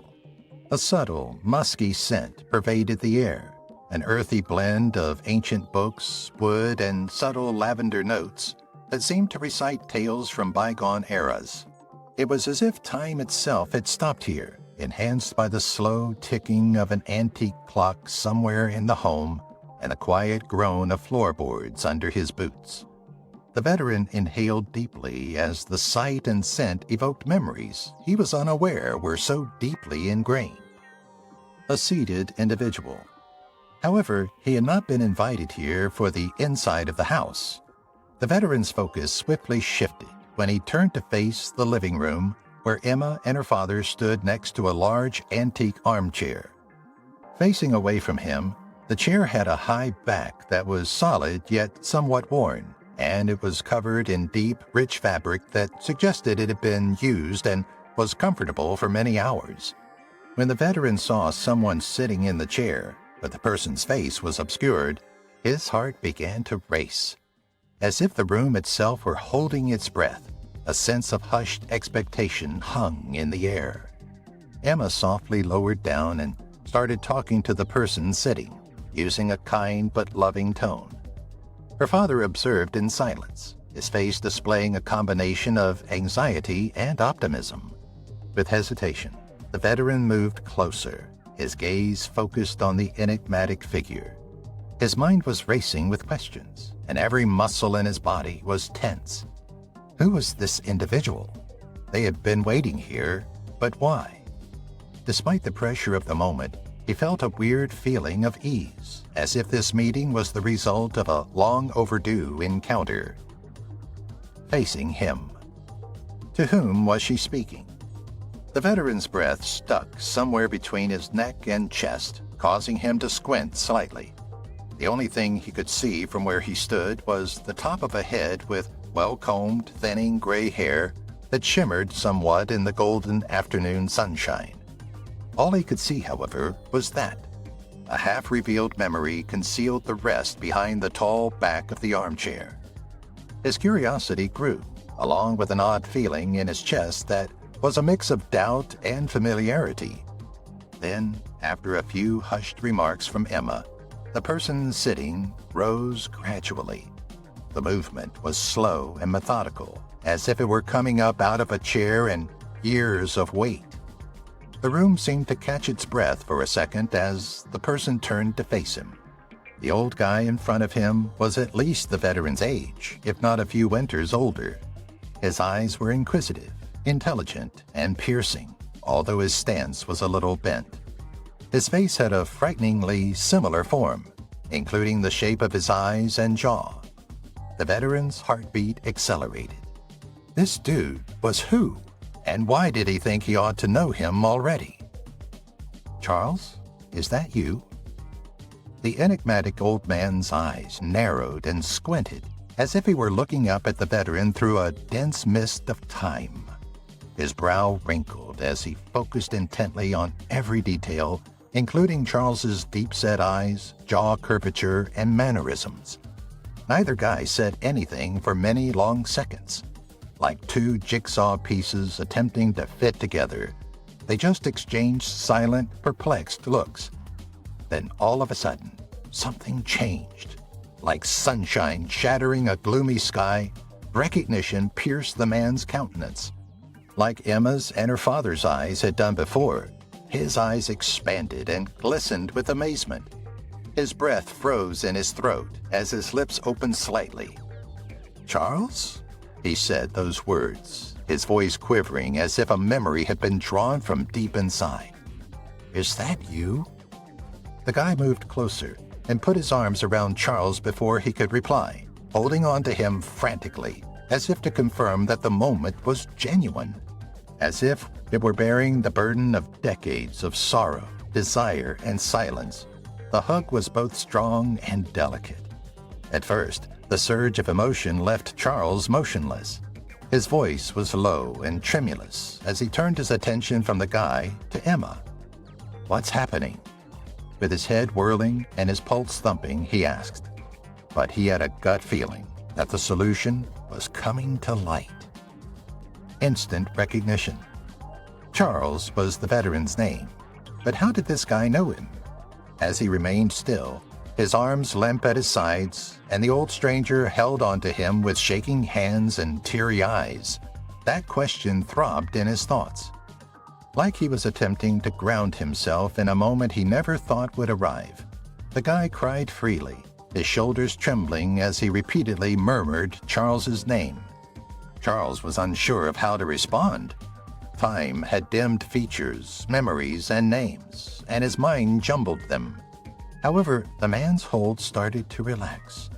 A subtle, musky scent pervaded the air, an earthy blend of ancient books, wood, and subtle lavender notes that seemed to recite tales from bygone eras. It was as if time itself had stopped here, enhanced by the slow ticking of an antique clock somewhere in the home and the quiet groan of floorboards under his boots. The veteran inhaled deeply as the sight and scent evoked memories he was unaware were so deeply ingrained. A seated individual. However, he had not been invited here for the inside of the house. The veteran's focus swiftly shifted when he turned to face the living room, where Emma and her father stood next to a large antique armchair. Facing away from him, the chair had a high back that was solid yet somewhat worn, and it was covered in deep, rich fabric that suggested it had been used and was comfortable for many hours. When the veteran saw someone sitting in the chair, but the person's face was obscured, his heart began to race. As if the room itself were holding its breath, a sense of hushed expectation hung in the air. Emma softly lowered down and started talking to the person sitting, using a kind but loving tone. Her father observed in silence, his face displaying a combination of anxiety and optimism. With hesitation, the veteran moved closer, his gaze focused on the enigmatic figure. His mind was racing with questions, and every muscle in his body was tense. Who was this individual? They had been waiting here, but why? Despite the pressure of the moment, he felt a weird feeling of ease, as if this meeting was the result of a long overdue encounter. Facing him. To whom was she speaking? The veteran's breath stuck somewhere between his neck and chest, causing him to squint slightly. The only thing he could see from where he stood was the top of a head with well-combed, thinning gray hair that shimmered somewhat in the golden afternoon sunshine. All he could see, however, was that. A half-revealed memory concealed the rest behind the tall back of the armchair. His curiosity grew, along with an odd feeling in his chest that was a mix of doubt and familiarity. Then, after a few hushed remarks from Emma, the person sitting rose gradually. The movement was slow and methodical, as if it were coming up out of a chair and years of weight. The room seemed to catch its breath for a second as the person turned to face him. The old guy in front of him was at least the veteran's age, if not a few winters older. His eyes were inquisitive, intelligent, and piercing, although his stance was a little bent. His face had a frighteningly similar form, including the shape of his eyes and jaw. The veteran's heartbeat accelerated. This dude was who? And why did he think he ought to know him already? "Charles, is that you?" The enigmatic old man's eyes narrowed and squinted, as if he were looking up at the veteran through a dense mist of time. His brow wrinkled as he focused intently on every detail, including Charles's deep-set eyes, jaw curvature, and mannerisms. Neither guy said anything for many long seconds. Like two jigsaw pieces attempting to fit together, they just exchanged silent, perplexed looks. Then all of a sudden, something changed. Like sunshine shattering a gloomy sky, recognition pierced the man's countenance. Like Emma's and her father's eyes had done before, his eyes expanded and glistened with amazement. His breath froze in his throat as his lips opened slightly. "Charles?" He said those words, his voice quivering as if a memory had been drawn from deep inside. "Is that you?" The guy moved closer and put his arms around Charles before he could reply, holding on to him frantically, as if to confirm that the moment was genuine, as if it were bearing the burden of decades of sorrow, desire, and silence. The hug was both strong and delicate. At first, the surge of emotion left Charles motionless. His voice was low and tremulous as he turned his attention from the guy to Emma. "What's happening?" With his head whirling and his pulse thumping, he asked. But he had a gut feeling that the solution was coming to light. Instant recognition. Charles was the veteran's name, but how did this guy know him? As he remained still, his arms limp at his sides, and the old stranger held onto him with shaking hands and teary eyes, that question throbbed in his thoughts. Like he was attempting to ground himself in a moment he never thought would arrive. The guy cried freely, his shoulders trembling as he repeatedly murmured Charles's name. Charles was unsure of how to respond. Time had dimmed features, memories, and names, and his mind jumbled them. However, the man's hold started to relax.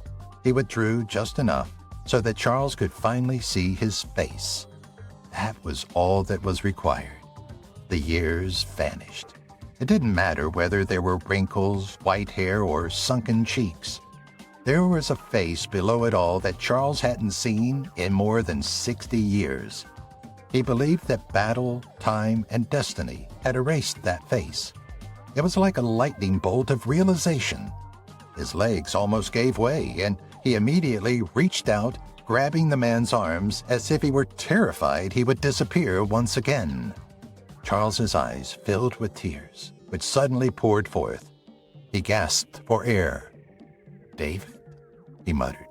He withdrew just enough so that Charles could finally see his face. That was all that was required. The years vanished. It didn't matter whether there were wrinkles, white hair, or sunken cheeks. There was a face below it all that Charles hadn't seen in more than 60 years. He believed that battle, time, and destiny had erased that face. It was like a lightning bolt of realization. His legs almost gave way, and he immediately reached out, grabbing the man's arms as if he were terrified he would disappear once again. Charles's eyes filled with tears, which suddenly poured forth. He gasped for air. "David?" he muttered.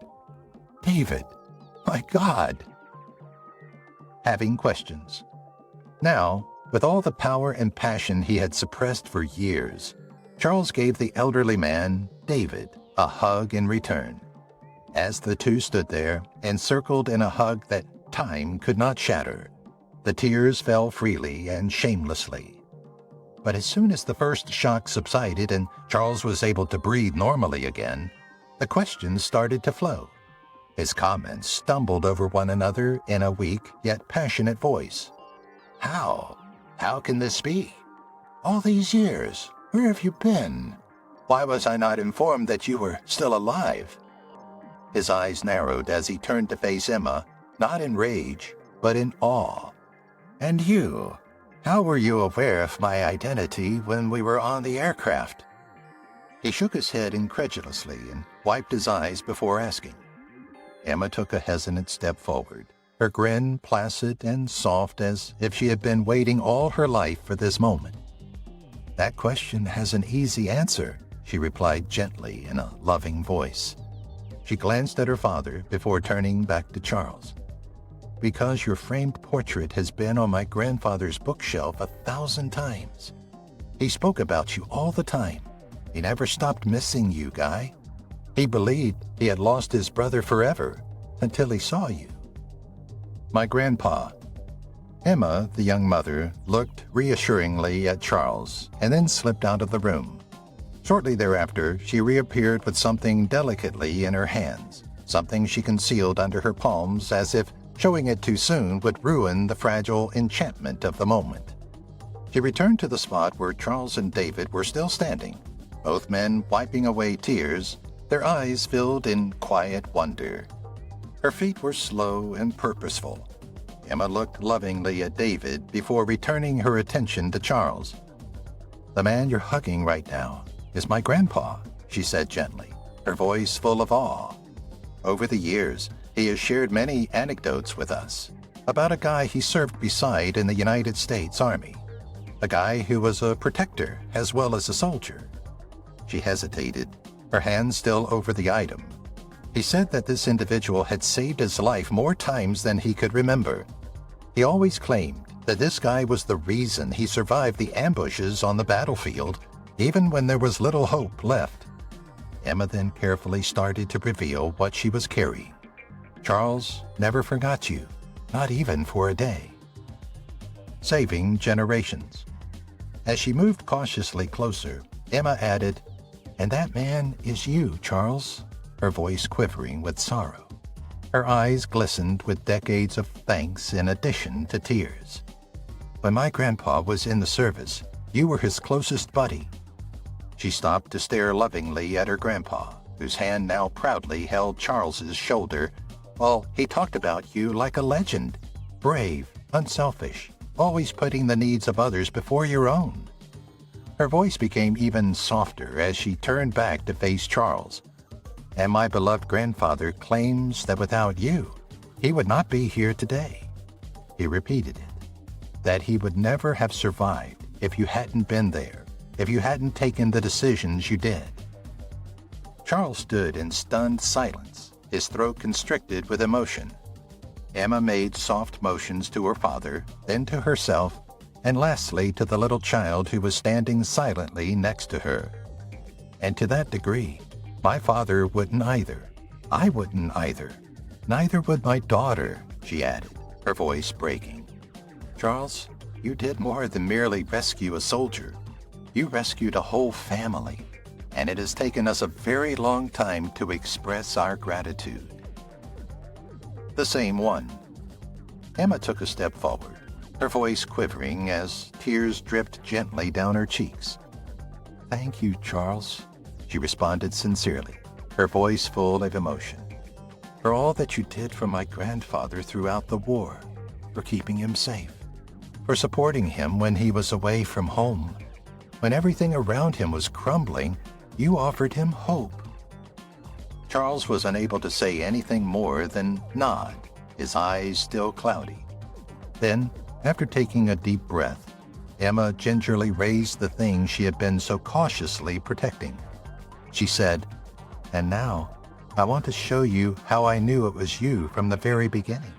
"David! My God!" Having questions. Now, with all the power and passion he had suppressed for years, Charles gave the elderly man, David, a hug in return. As the two stood there, encircled in a hug that time could not shatter, the tears fell freely and shamelessly. But as soon as the first shock subsided and Charles was able to breathe normally again, the questions started to flow. His comments stumbled over one another in a weak yet passionate voice. "How? How can this be? All these years, where have you been? Why was I not informed that you were still alive?" His eyes narrowed as he turned to face Emma, not in rage, but in awe. "And you? How were you aware of my identity when we were on the aircraft?" He shook his head incredulously and wiped his eyes before asking. Emma took a hesitant step forward, her grin placid and soft as if she had been waiting all her life for this moment. "That question has an easy answer," she replied gently in a loving voice. She glanced at her father before turning back to Charles. "Because your framed portrait has been on my grandfather's bookshelf 1,000 times. He spoke about you all the time. He never stopped missing you, Guy. He believed he had lost his brother forever until he saw you." "My grandpa." Emma, the young mother, looked reassuringly at Charles and then slipped out of the room. Shortly thereafter, she reappeared with something delicately in her hands, something she concealed under her palms as if showing it too soon would ruin the fragile enchantment of the moment. She returned to the spot where Charles and David were still standing, both men wiping away tears, their eyes filled in quiet wonder. Her feet were slow and purposeful. Emma looked lovingly at David before returning her attention to Charles. "The man you're hugging right now is my grandpa," she said gently, her voice full of awe. "Over the years, he has shared many anecdotes with us about a guy he served beside in the United States Army, a guy who was a protector as well as a soldier." She hesitated, her hand still over the item. He said that this individual had saved his life more times than he could remember. He always claimed that this guy was the reason he survived the ambushes on the battlefield, even when there was little hope left. Emma then carefully started to reveal what she was carrying. "Charles never forgot you, not even for a day." Saving generations. As she moved cautiously closer, Emma added, "And that man is you, Charles," her voice quivering with sorrow. Her eyes glistened with decades of thanks in addition to tears. "When my grandpa was in the service, you were his closest buddy." She stopped to stare lovingly at her grandpa, whose hand now proudly held Charles's shoulder. "Well, he talked about you like a legend. Brave, unselfish, always putting the needs of others before your own." Her voice became even softer as she turned back to face Charles. "And my beloved grandfather claims that without you, he would not be here today." He repeated it, that he would never have survived if you hadn't been there, if you hadn't taken the decisions you did. Charles stood in stunned silence, his throat constricted with emotion. Emma made soft motions to her father, then to herself, and lastly to the little child who was standing silently next to her. "And to that degree, my father wouldn't either. I wouldn't either. Neither would my daughter," she added, her voice breaking. "Charles, you did more than merely rescue a soldier. You rescued a whole family, and it has taken us a very long time to express our gratitude." "The same one." Emma took a step forward, her voice quivering as tears dripped gently down her cheeks. "Thank you, Charles," she responded sincerely, her voice full of emotion, "for all that you did for my grandfather throughout the war, for keeping him safe, for supporting him when he was away from home. When everything around him was crumbling, you offered him hope." Charles was unable to say anything more than nod, his eyes still cloudy. Then, after taking a deep breath, Emma gingerly raised the thing she had been so cautiously protecting. She said, "And now, I want to show you how I knew it was you from the very beginning."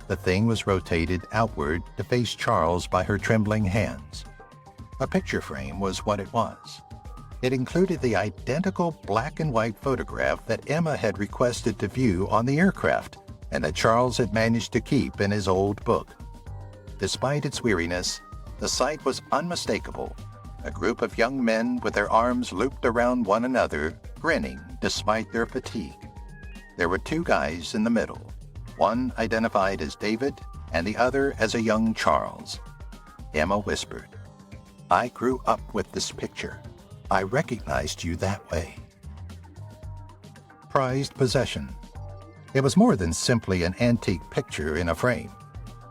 The thing was rotated outward to face Charles by her trembling hands. A picture frame was what it was. It included the identical black and white photograph that Emma had requested to view on the aircraft and that Charles had managed to keep in his old book. Despite its weariness, the sight was unmistakable. A group of young men with their arms looped around one another, grinning despite their fatigue. There were two guys in the middle, one identified as David and the other as a young Charles. Emma whispered, "I grew up with this picture. I recognized you that way." Prized possession. It was more than simply an antique picture in a frame.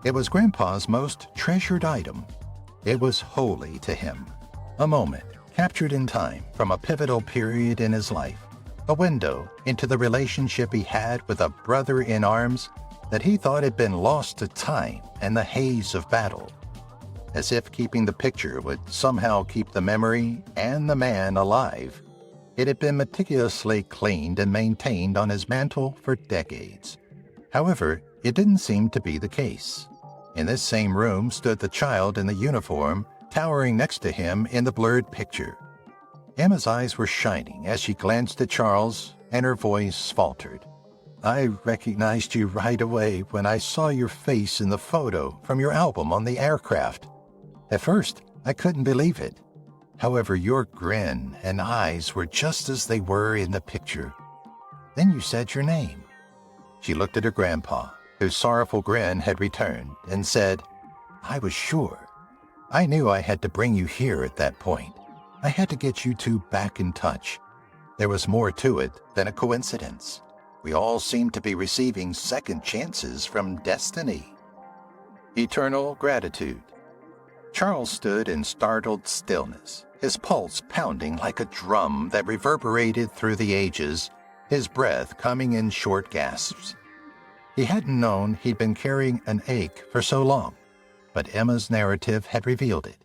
It was Grandpa's most treasured item. It was holy to him. A moment captured in time from a pivotal period in his life. A window into the relationship he had with a brother in arms that he thought had been lost to time and the haze of battle. As if keeping the picture would somehow keep the memory and the man alive, it had been meticulously cleaned and maintained on his mantle for decades. However, it didn't seem to be the case. In this same room stood the child in the uniform, towering next to him in the blurred picture. Emma's eyes were shining as she glanced at Charles, and her voice faltered. "I recognized you right away when I saw your face in the photo from your album on the aircraft. At first, I couldn't believe it. However, your grin and eyes were just as they were in the picture. Then you said your name." She looked at her grandpa, whose sorrowful grin had returned, and said, "I was sure. I knew I had to bring you here at that point. I had to get you two back in touch. There was more to it than a coincidence. We all seemed to be receiving second chances from destiny. Eternal gratitude. Charles stood in startled stillness, his pulse pounding like a drum that reverberated through the ages, his breath coming in short gasps. He hadn't known he'd been carrying an ache for so long, but Emma's narrative had revealed it.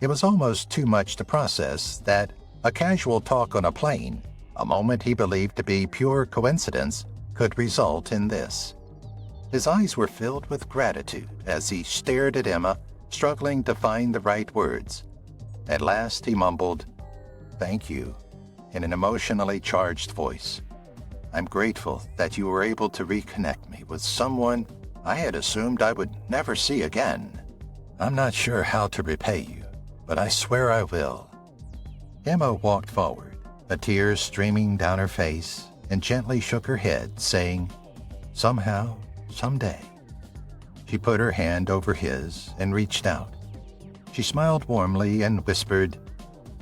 It was almost too much to process that a casual talk on a plane, a moment he believed to be pure coincidence, could result in this. His eyes were filled with gratitude as he stared at Emma, struggling to find the right words. At last he mumbled, "Thank you," in an emotionally charged voice. "I'm grateful that you were able to reconnect me with someone I had assumed I would never see again. I'm not sure how to repay you, but I swear I will." Emma walked forward, a tear streaming down her face, and gently shook her head, saying, "Somehow, someday." She put her hand over his and reached out. She smiled warmly and whispered,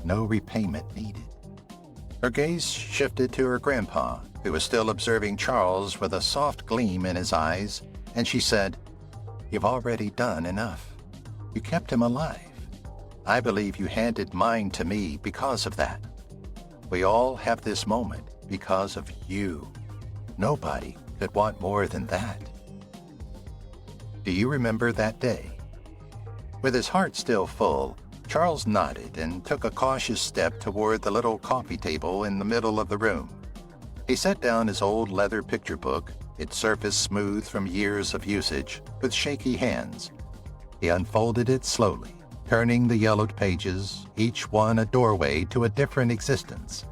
"No repayment needed." Her gaze shifted to her grandpa, who was still observing Charles with a soft gleam in his eyes, and she said, "You've already done enough. You kept him alive. I believe you handed mine to me because of that. We all have this moment because of you. Nobody could want more than that." Do you remember that day? With his heart still full, Charles nodded and took a cautious step toward the little coffee table in the middle of the room. He set down his old leather picture book, its surface smooth from years of usage, with shaky hands. He unfolded it slowly, turning the yellowed pages, each one a doorway to a different existence.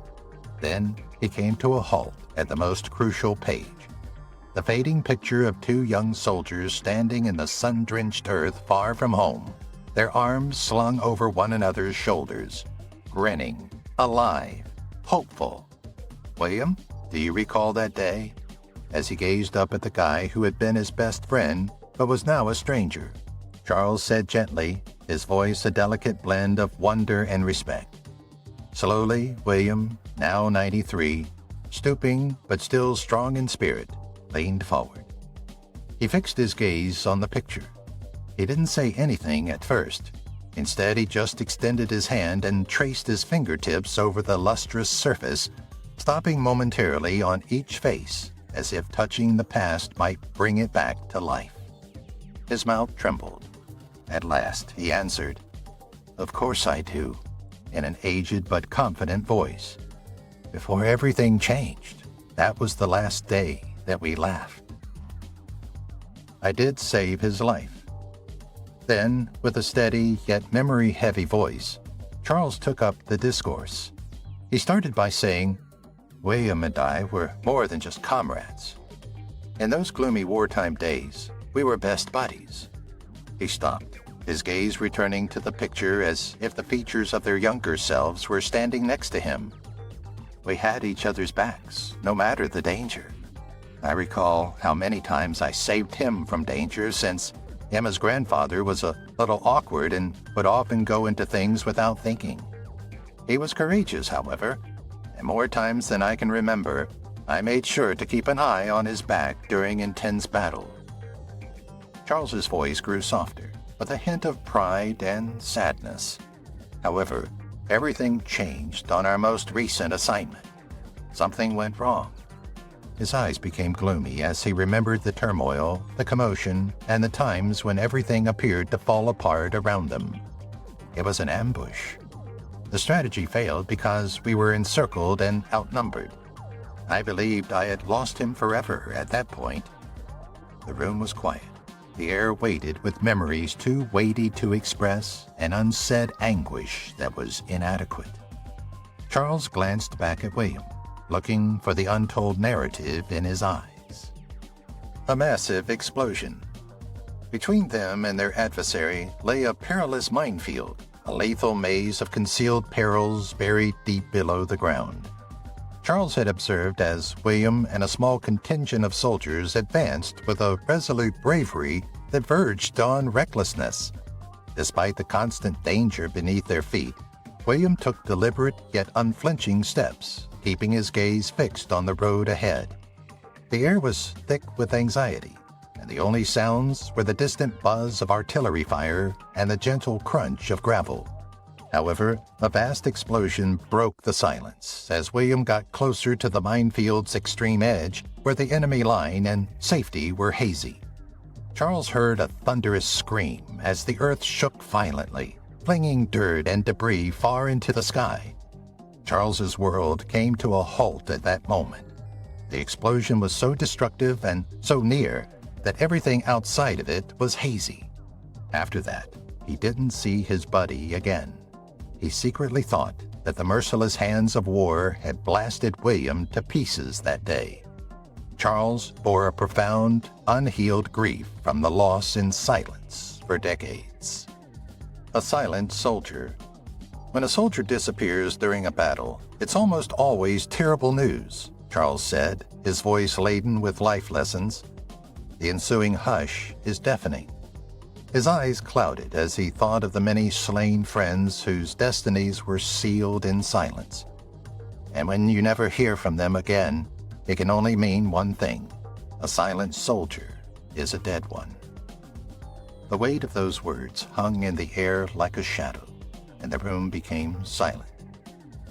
Then he came to a halt at the most crucial page. The fading picture of two young soldiers standing in the sun-drenched earth far from home, their arms slung over one another's shoulders, grinning, alive, hopeful. "William, do you recall that day?" As he gazed up at the guy who had been his best friend but was now a stranger, Charles said gently, his voice a delicate blend of wonder and respect. Slowly, William, now 93, stooping but still strong in spirit, leaned forward. He fixed his gaze on the picture. He didn't say anything at first. Instead, he just extended his hand and traced his fingertips over the lustrous surface, stopping momentarily on each face, as if touching the past might bring it back to life. His mouth trembled. At last, he answered, "Of course I do," in an aged but confident voice. "Before everything changed, that was the last day that we laughed. I did save his life." Then, with a steady yet memory-heavy voice, Charles took up the discourse. He started by saying, "William and I were more than just comrades. In those gloomy wartime days, we were best buddies." He stopped, his gaze returning to the picture as if the features of their younger selves were standing next to him. "We had each other's backs, no matter the danger. I recall how many times I saved him from danger, since Emma's grandfather was a little awkward and would often go into things without thinking. He was courageous, however, and more times than I can remember, I made sure to keep an eye on his back during intense battle." Charles's voice grew softer, with a hint of pride and sadness. "However, everything changed on our most recent assignment. Something went wrong." His eyes became gloomy as he remembered the turmoil, the commotion, and the times when everything appeared to fall apart around them. It was an ambush. The strategy failed because we were encircled and outnumbered. I believed I had lost him forever at that point. The room was quiet. The air weighted with memories too weighty to express, an unsaid anguish that was inadequate. Charles glanced back at William, looking for the untold narrative in his eyes. A massive explosion. Between them and their adversary lay a perilous minefield, a lethal maze of concealed perils buried deep below the ground. Charles had observed as William and a small contingent of soldiers advanced with a resolute bravery that verged on recklessness. Despite the constant danger beneath their feet, William took deliberate yet unflinching steps, keeping his gaze fixed on the road ahead. The air was thick with anxiety, and the only sounds were the distant buzz of artillery fire and the gentle crunch of gravel. However, a vast explosion broke the silence as William got closer to the minefield's extreme edge, where the enemy line and safety were hazy. Charles heard a thunderous scream as the earth shook violently, flinging dirt and debris far into the sky. Charles's world came to a halt at that moment. The explosion was so destructive and so near that everything outside of it was hazy. After that, he didn't see his buddy again. He secretly thought that the merciless hands of war had blasted William to pieces that day. Charles bore a profound, unhealed grief from the loss in silence for decades. A silent soldier. When a soldier disappears during a battle, it's almost always terrible news, Charles said, his voice laden with life lessons. The ensuing hush is deafening. His eyes clouded as he thought of the many slain friends whose destinies were sealed in silence. And when you never hear from them again, it can only mean one thing: a silent soldier is a dead one. The weight of those words hung in the air like a shadow, and the room became silent.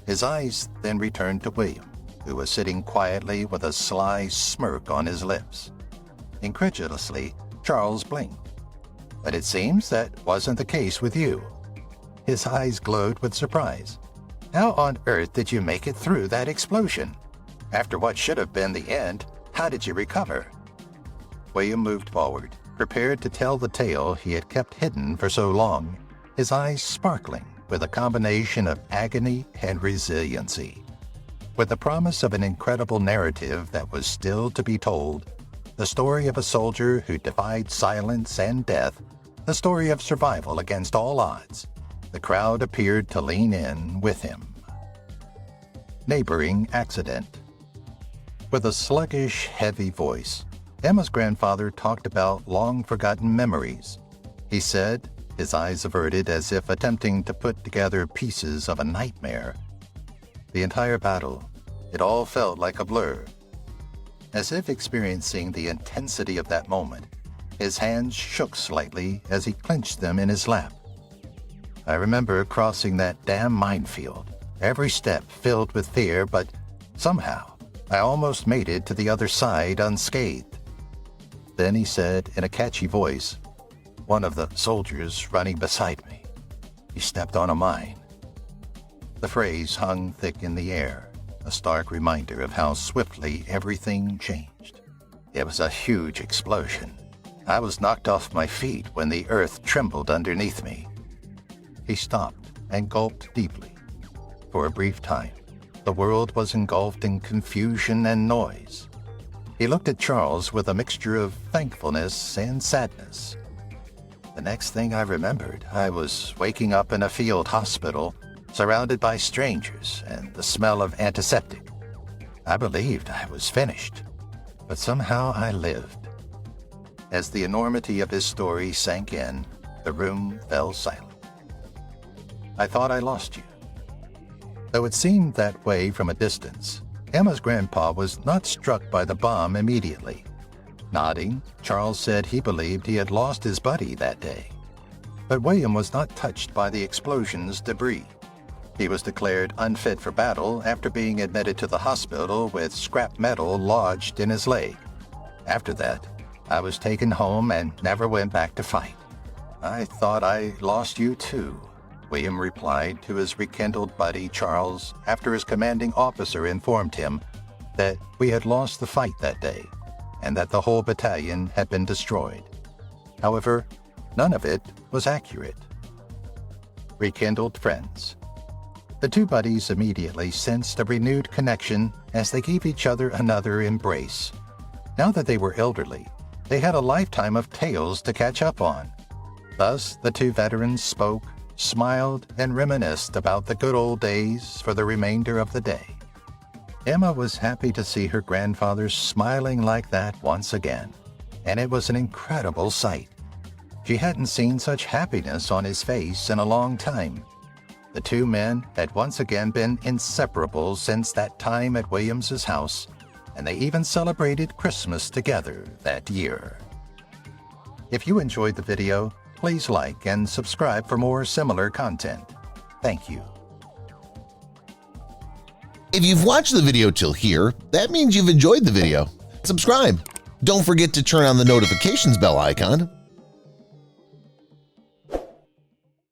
His eyes then returned to William, who was sitting quietly with a sly smirk on his lips. Incredulously, Charles blinked. But it seems that wasn't the case with you. His eyes glowed with surprise. How on earth did you make it through that explosion? After what should have been the end, how did you recover? William moved forward, prepared to tell the tale he had kept hidden for so long, his eyes sparkling with a combination of agony and resiliency. With the promise of an incredible narrative that was still to be told, the story of a soldier who defied silence and death, the story of survival against all odds, the crowd appeared to lean in with him. Neighboring accident. With a sluggish, heavy voice, Emma's grandfather talked about long-forgotten memories. He said, his eyes averted as if attempting to put together pieces of a nightmare. The entire battle, it all felt like a blur. As if experiencing the intensity of that moment, his hands shook slightly as he clenched them in his lap. I remember crossing that damn minefield, every step filled with fear, but somehow I almost made it to the other side unscathed. Then he said in a catchy voice, one of the soldiers running beside me, he stepped on a mine. The phrase hung thick in the air, a stark reminder of how swiftly everything changed. It was a huge explosion. I was knocked off my feet when the earth trembled underneath me. He stopped and gulped deeply. For a brief time, the world was engulfed in confusion and noise. He looked at Charles with a mixture of thankfulness and sadness. The next thing I remembered, I was waking up in a field hospital, surrounded by strangers and the smell of antiseptic. I believed I was finished, but somehow I lived. As the enormity of his story sank in, the room fell silent. I thought I lost you. Though it seemed that way from a distance, Emma's grandpa was not struck by the bomb immediately. Nodding, Charles said he believed he had lost his buddy that day. But William was not touched by the explosion's debris. He was declared unfit for battle after being admitted to the hospital with scrap metal lodged in his leg. After that, I was taken home and never went back to fight. I thought I lost you too, William replied to his rekindled buddy Charles after his commanding officer informed him that we had lost the fight that day and that the whole battalion had been destroyed. However, none of it was accurate. Rekindled friends. The two buddies immediately sensed a renewed connection as they gave each other another embrace. Now that they were elderly, they had a lifetime of tales to catch up on. Thus, the two veterans spoke, smiled, and reminisced about the good old days for the remainder of the day. Emma was happy to see her grandfather smiling like that once again, and it was an incredible sight. She hadn't seen such happiness on his face in a long time. The two men had once again been inseparable since that time at Williams's house, and they even celebrated Christmas together that year. If you enjoyed the video, please like and subscribe for more similar content. Thank you. If you've watched the video till here, that means you've enjoyed the video. Subscribe. Don't forget to turn on the notifications bell icon